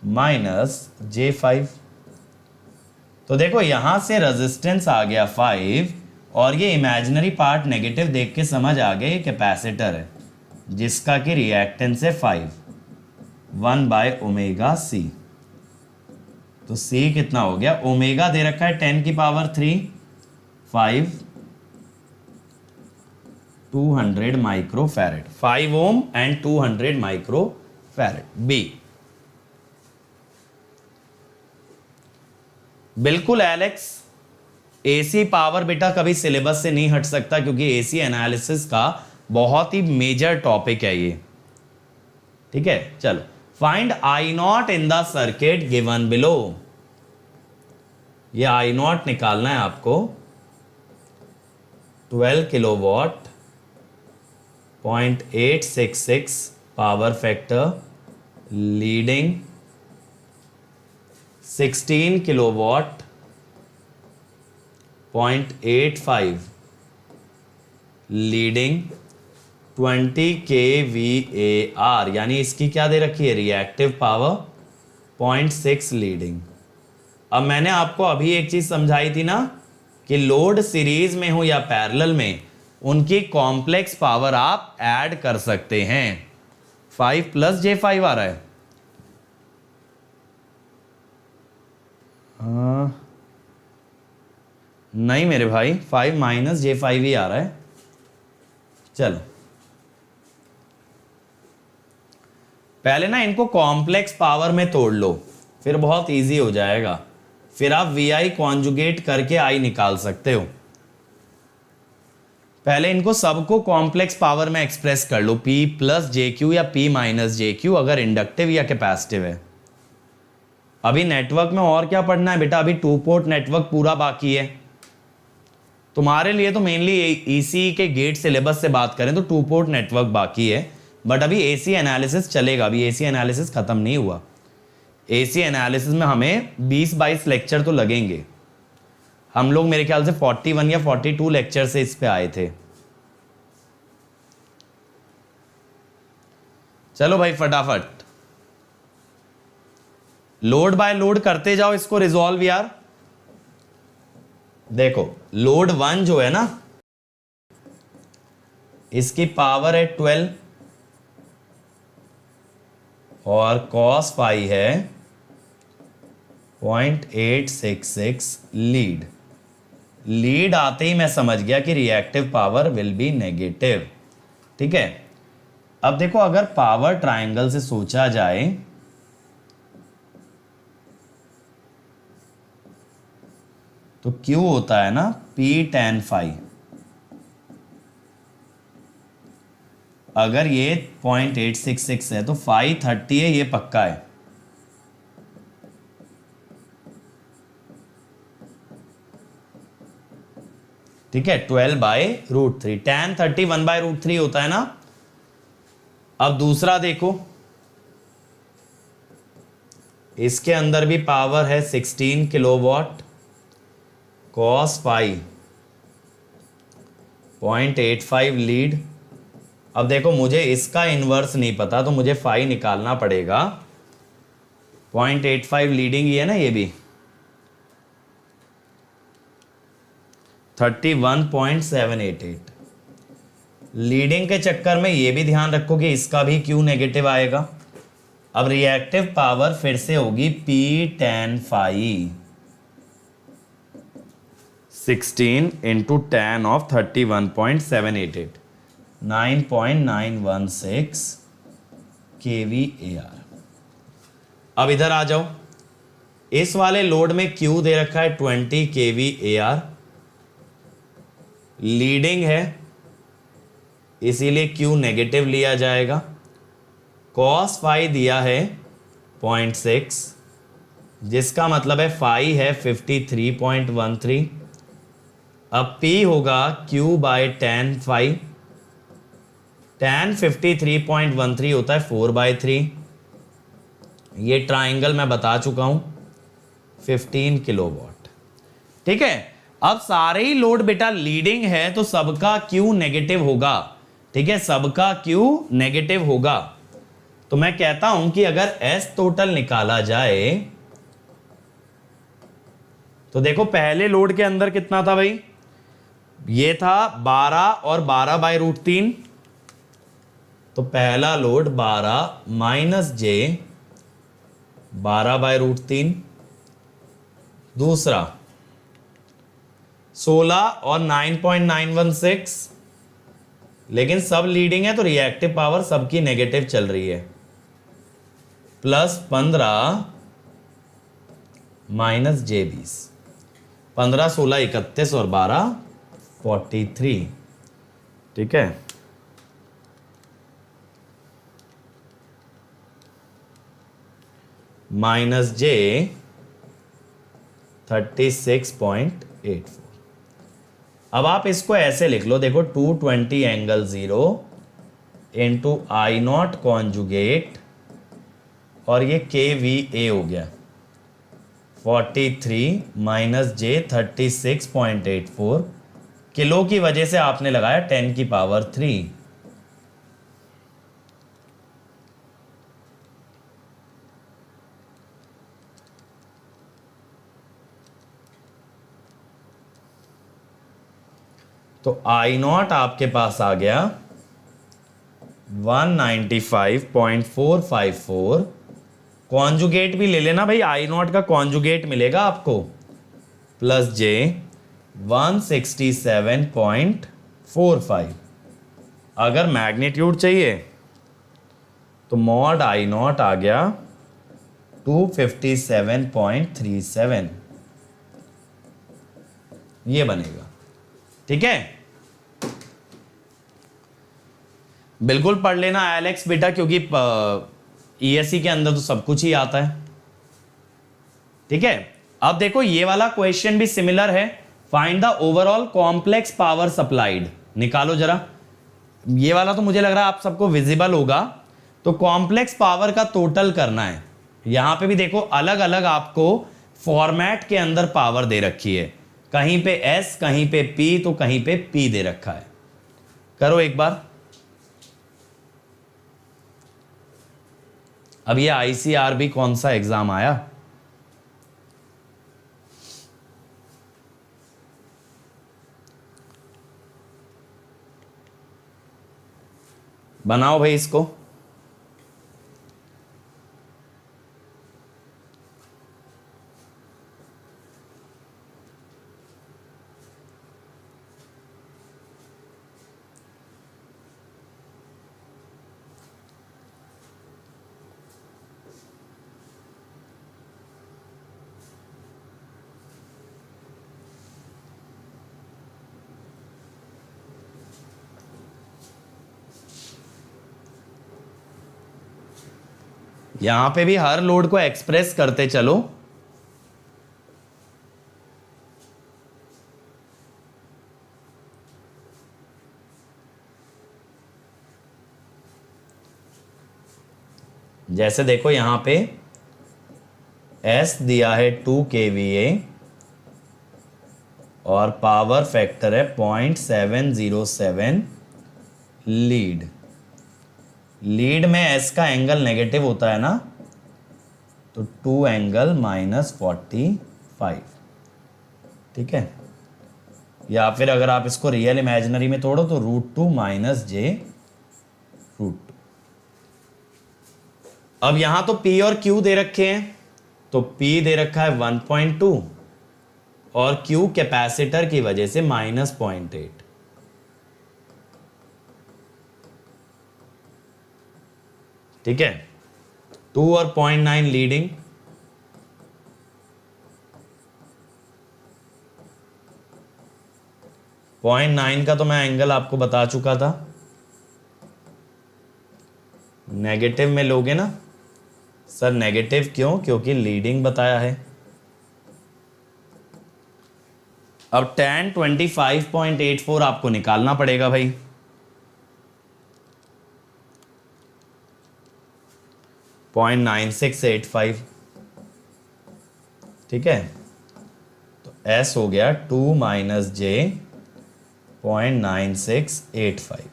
[SPEAKER 1] माइनस J5। तो देखो यहां से रेजिस्टेंस आ गया 5 और ये इमेजिनरी पार्ट नेगेटिव देख के समझ आ गया ये कैपेसिटर है जिसका कि रिएक्टेंस है 5, 1/ओमेगा C। तो C कितना हो गया, ओमेगा दे रखा है 10⁻3, 5 200 माइक्रोफैरेड, 5 ओम एंड 200 माइक्रोफैरेड बी। बिल्कुल एलेक्स, एसी पावर बेटा कभी सिलेबस से नहीं हट सकता क्योंकि एसी एनालिसिस का बहुत ही मेजर टॉपिक है ये। ठीक है, चलो find I not in the circuit given below. ये आई नॉट निकालना है आपको, 12 kilowatt, 0.866 power factor, leading 16 kilowatt, 0.85 leading, 20 kVAR, यानी इसकी क्या दे रखी है, रिएक्टिव पावर 0.6 लीडिंग। अब मैंने आपको अभी एक चीज समझाई थी ना कि लोड सीरीज में हो या पैरेलल में उनकी कॉम्प्लेक्स पावर आप ऐड कर सकते हैं। 5 + J5 आ रहा है, नहीं मेरे भाई 5 - J5 ही आ रहा है। चलो पहले ना इनको कॉम्प्लेक्स पावर में तोड़ लो, फिर बहुत इजी हो जाएगा, फिर आप VI कॉन्जुगेट करके I निकाल सकते हो। पहले इनको सबको कॉम्प्लेक्स पावर में एक्सप्रेस कर लो, P + JQ या P - JQ अगर इंडक्टिव या कैपेसिटिव है। अभी नेटवर्क में और क्या पढ़ना है बेटा, अभी 2 पोर्ट नेटवर्क पूरा बाकी है तुम्हारे लिए। तो मेनली ECE के गेट सिलेबस से बात करें तो 2 पोर्ट नेटवर्क बाकी है, बट अभी AC एनालिसिस चलेगा, अभी AC एनालिसिस खत्म नहीं हुआ। AC एनालिसिस में हमें 20-22 लेक्चर तो लगेंगे। हम लोग मेरे ख्याल से 41 या 42 लेक्चर से इस पे आए थे। चलो भाई फटाफट लोड बाय लोड करते जाओ इसको रिजॉल्व यार। देखो लोड 1 जो है ना, इसकी पावर है 12 और cos फाई है 0.866 लीड। लीड आते ही मैं समझ गया कि reactive power will be negative. ठीक है, अब देखो अगर पावर ट्रायंगल से सोचा जाए तो Q होता है ना P tan phi। अगर ये 0.866 है तो phi 30 है, ये पक्का है। ठीक है, 12/√3, tan 30 1/√3 होता है ना। अब दूसरा देखो, इसके अंदर भी पावर है 16 किलोवाट, cos फाई 0.85 लीड। अब देखो मुझे इसका इन्वर्स नहीं पता तो मुझे फाई निकालना पड़ेगा। 0.85 लीडिंग ही है ना, ये भी 31.788 लीडिंग के चक्कर में ये भी ध्यान रखो कि इसका भी Q नेगेटिव आएगा। अब रिएक्टिव पावर फिर से होगी P tan phi 16 into tan of 31.788, 9.916 kVAR। अब इधर आ जाओ, इस वाले लोड में Q दे रखा है 20 kVAR, लीडिंग है इसीलिए Q नेगेटिव लिया जाएगा। cos फाई दिया है 0.6 जिसका मतलब है फाई है 53.13। अब P होगा Q/tan phi, tan 53.13 होता है 4/3। ये ट्राइंगल मैं बता चुका हूं 15 किलोवाट। ठीक है, अब सारे ही लोड बेटा लीडिंग है तो सबका Q नेगेटिव होगा ठीक है, सबका Q नेगेटिव होगा। तो मैं कहता हूं कि अगर S टोटल निकाला जाए तो देखो पहले लोड के अंदर कितना था भाई, ये था 12 और 12/√3। तो पहला लोड 12 माइनस जे 12/√3, दूसरा 16 और 9.916, लेकिन सब लीडिंग है तो रिएक्टिव पावर सबकी नेगेटिव चल रही है, प्लस 15 माइनस जे 20, 15 16 31 और 12 43। ठीक है, माइनस जे 36.84। अब आप इसको ऐसे लिख लो, देखो 220 angle 0 into I not conjugate, और ये के वी ए हो गया 43 माइनस जे 36.84 किलो की वजह से आपने लगाया 10⁻3। तो आई नॉट आपके पास आ गया 195.454। कॉन्जुगेट भी ले लेना भाई, आई नॉट का कॉन्जुगेट मिलेगा आपको, प्लस जे 167.45। अगर मैग्नीट्यूड चाहिए तो मॉड आई नॉट आ गया 257.37, ये बनेगा। ठीक है, बिल्कुल पढ़ लेना एलेक्स बेटा, क्योंकि ईएससी के अंदर तो सब कुछ ही आता है। ठीक है, अब देखो ये वाला क्वेश्चन भी सिमिलर है, find the overall complex power supplied. निकालो जरा, ये वाला तो मुझे लग रहा है आप सबको विजिबल होगा। तो कॉम्प्लेक्स पावर का टोटल करना है। यहां पे भी देखो अलग अलग आपको फॉर्मेट के अंदर पावर दे रखी है, कहीं पे S, कहीं पे P, तो कहीं पे P दे रखा है। करो एक बार। अब ये ICRB कौन सा एग्जाम आया, बनाओ भाई इसको। यहां पे भी हर लोड को एक्सप्रेस करते चलो। जैसे देखो यहां पे S दिया है 2 kVA और पावर फैक्टर है 0.707। लीड में S का एंगल नेगेटिव होता है ना, तो 2 एंगल -45। ठीक है, या फिर अगर आप इसको रियल इमेजिनरी में तोड़ो तो √2 - j√2। अब यहां तो P और Q दे रखे हैं, तो P दे रखा है 1.2 और Q कैपेसिटर की वजह से -0.8। ठीक है, 2 और 0.9 लीडिंग, .9 का तो मैं एंगल आपको बता चुका था। नेगेटिव में लोगे ना सर, नेगेटिव क्यों, क्योंकि लीडिंग बताया है। अब tan 25.84 आपको निकालना पड़ेगा भाई। 0.9685। ठीक है, तो S हो गया 2 - j 0.9685।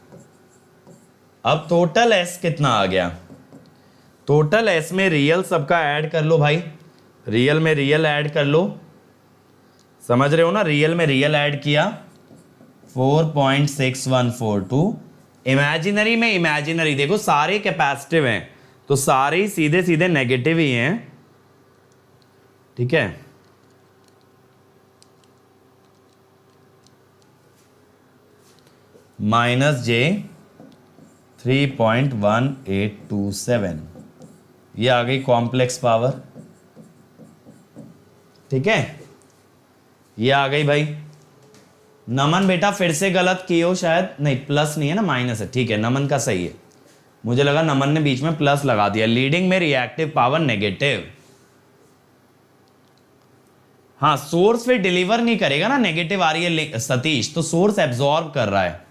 [SPEAKER 1] अब टोटल एस कितना आ गया? टोटल एस में रियल सबका ऐड कर लो भाई, रियल में रियल ऐड कर लो, समझ रहे हो ना? रियल में रियल ऐड किया 4.6142, इमेजिनरी में इमेजिनरी, देखो सारे कैपेसिटिव हैं तो सारे ही सीधे सीधे नेगेटिव ही हैं, ठीक है। -J3.1827, ये आ गई कॉम्प्लेक्स पावर, ठीक है, ये आ गई भाई। नमन बेटा फिर से गलत किए हो शायद, नहीं प्लस नहीं है ना, माइनस है, ठीक है, नमन का सही है, मुझे लगा नमन ने बीच में प्लस लगा दिया। लीडिंग में रिएक्टिव पावर नेगेटिव, हाँ सोर्स फिर डिलीवर नहीं करेगा ना, नेगेटिव आ रही है सतीश, तो सोर्स एब्जॉर्ब कर रहा है,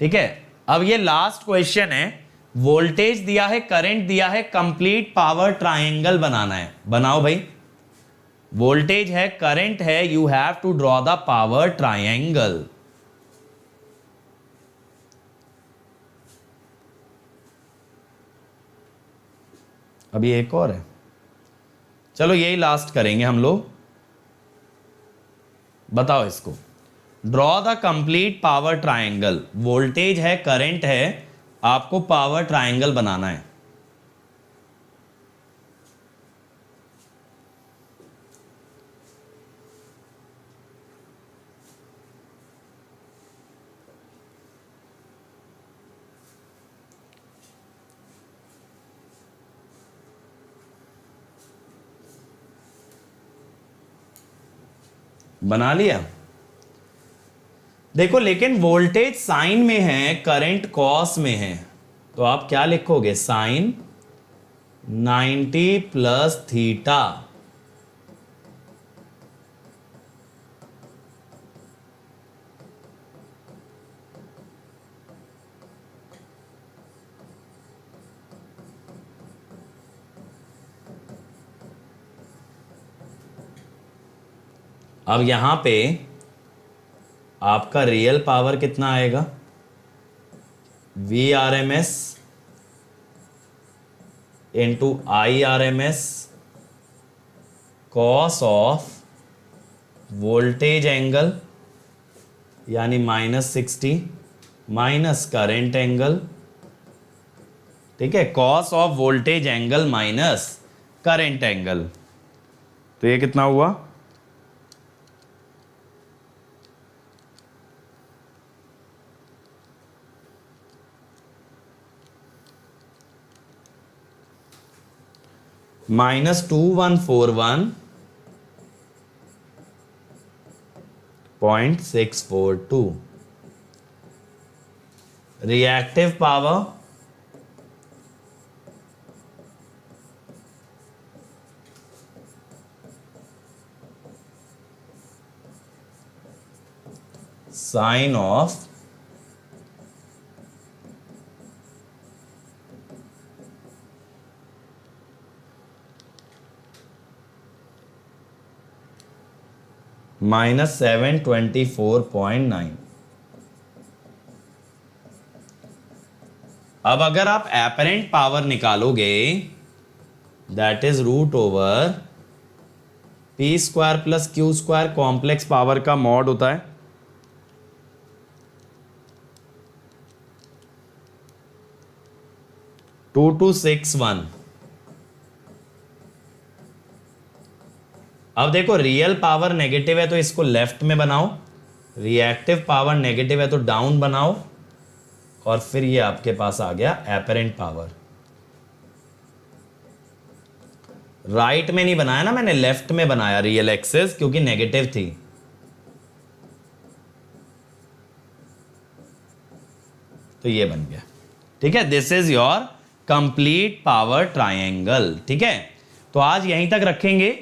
[SPEAKER 1] ठीक है। अब ये लास्ट क्वेश्चन है, वोल्टेज दिया है, करंट दिया है, कंप्लीट पावर ट्रायंगल बनाना है, बनाओ भाई। वोल्टेज है, करंट है, you have to draw the power triangle. अभी एक और है, चलो यही लास्ट करेंगे हम लोग, बताओ इसको। Draw the complete power triangle, voltage है, करंट है, आपको पावर ट्रायंगल बनाना है। बना लिया? देखो लेकिन वोल्टेज साइन में है, करंट कॉस में है, तो आप क्या लिखोगे? साइन 90 प्लस थीटा, अब यहां पे आपका रियल पावर कितना आएगा? VRMS into IRMS cos of voltage angle यानी -60 माइनस करंट एंगल, ठीक है, cos of voltage angle minus current angle, तो ये कितना हुआ? -2141.642। Reactive power sine of -724.9। अब अगर आप एपरेंट पावर निकालोगे, that is root over P square plus Q square, complex power का मॉड होता है, टू 2261। अब देखो रियल पावर नेगेटिव है तो इसको लेफ्ट में बनाओ, रिएक्टिव पावर नेगेटिव है तो डाउन बनाओ, और फिर ये आपके पास आ गया एपरेंट पावर। राइट में नहीं बनाया ना मैंने, लेफ्ट में बनाया रियल एक्सेस, क्योंकि नेगेटिव थी। तो ये बन गया, ठीक है, this is your complete power triangle, ठीक है। तो आज यहीं तक रखेंगे।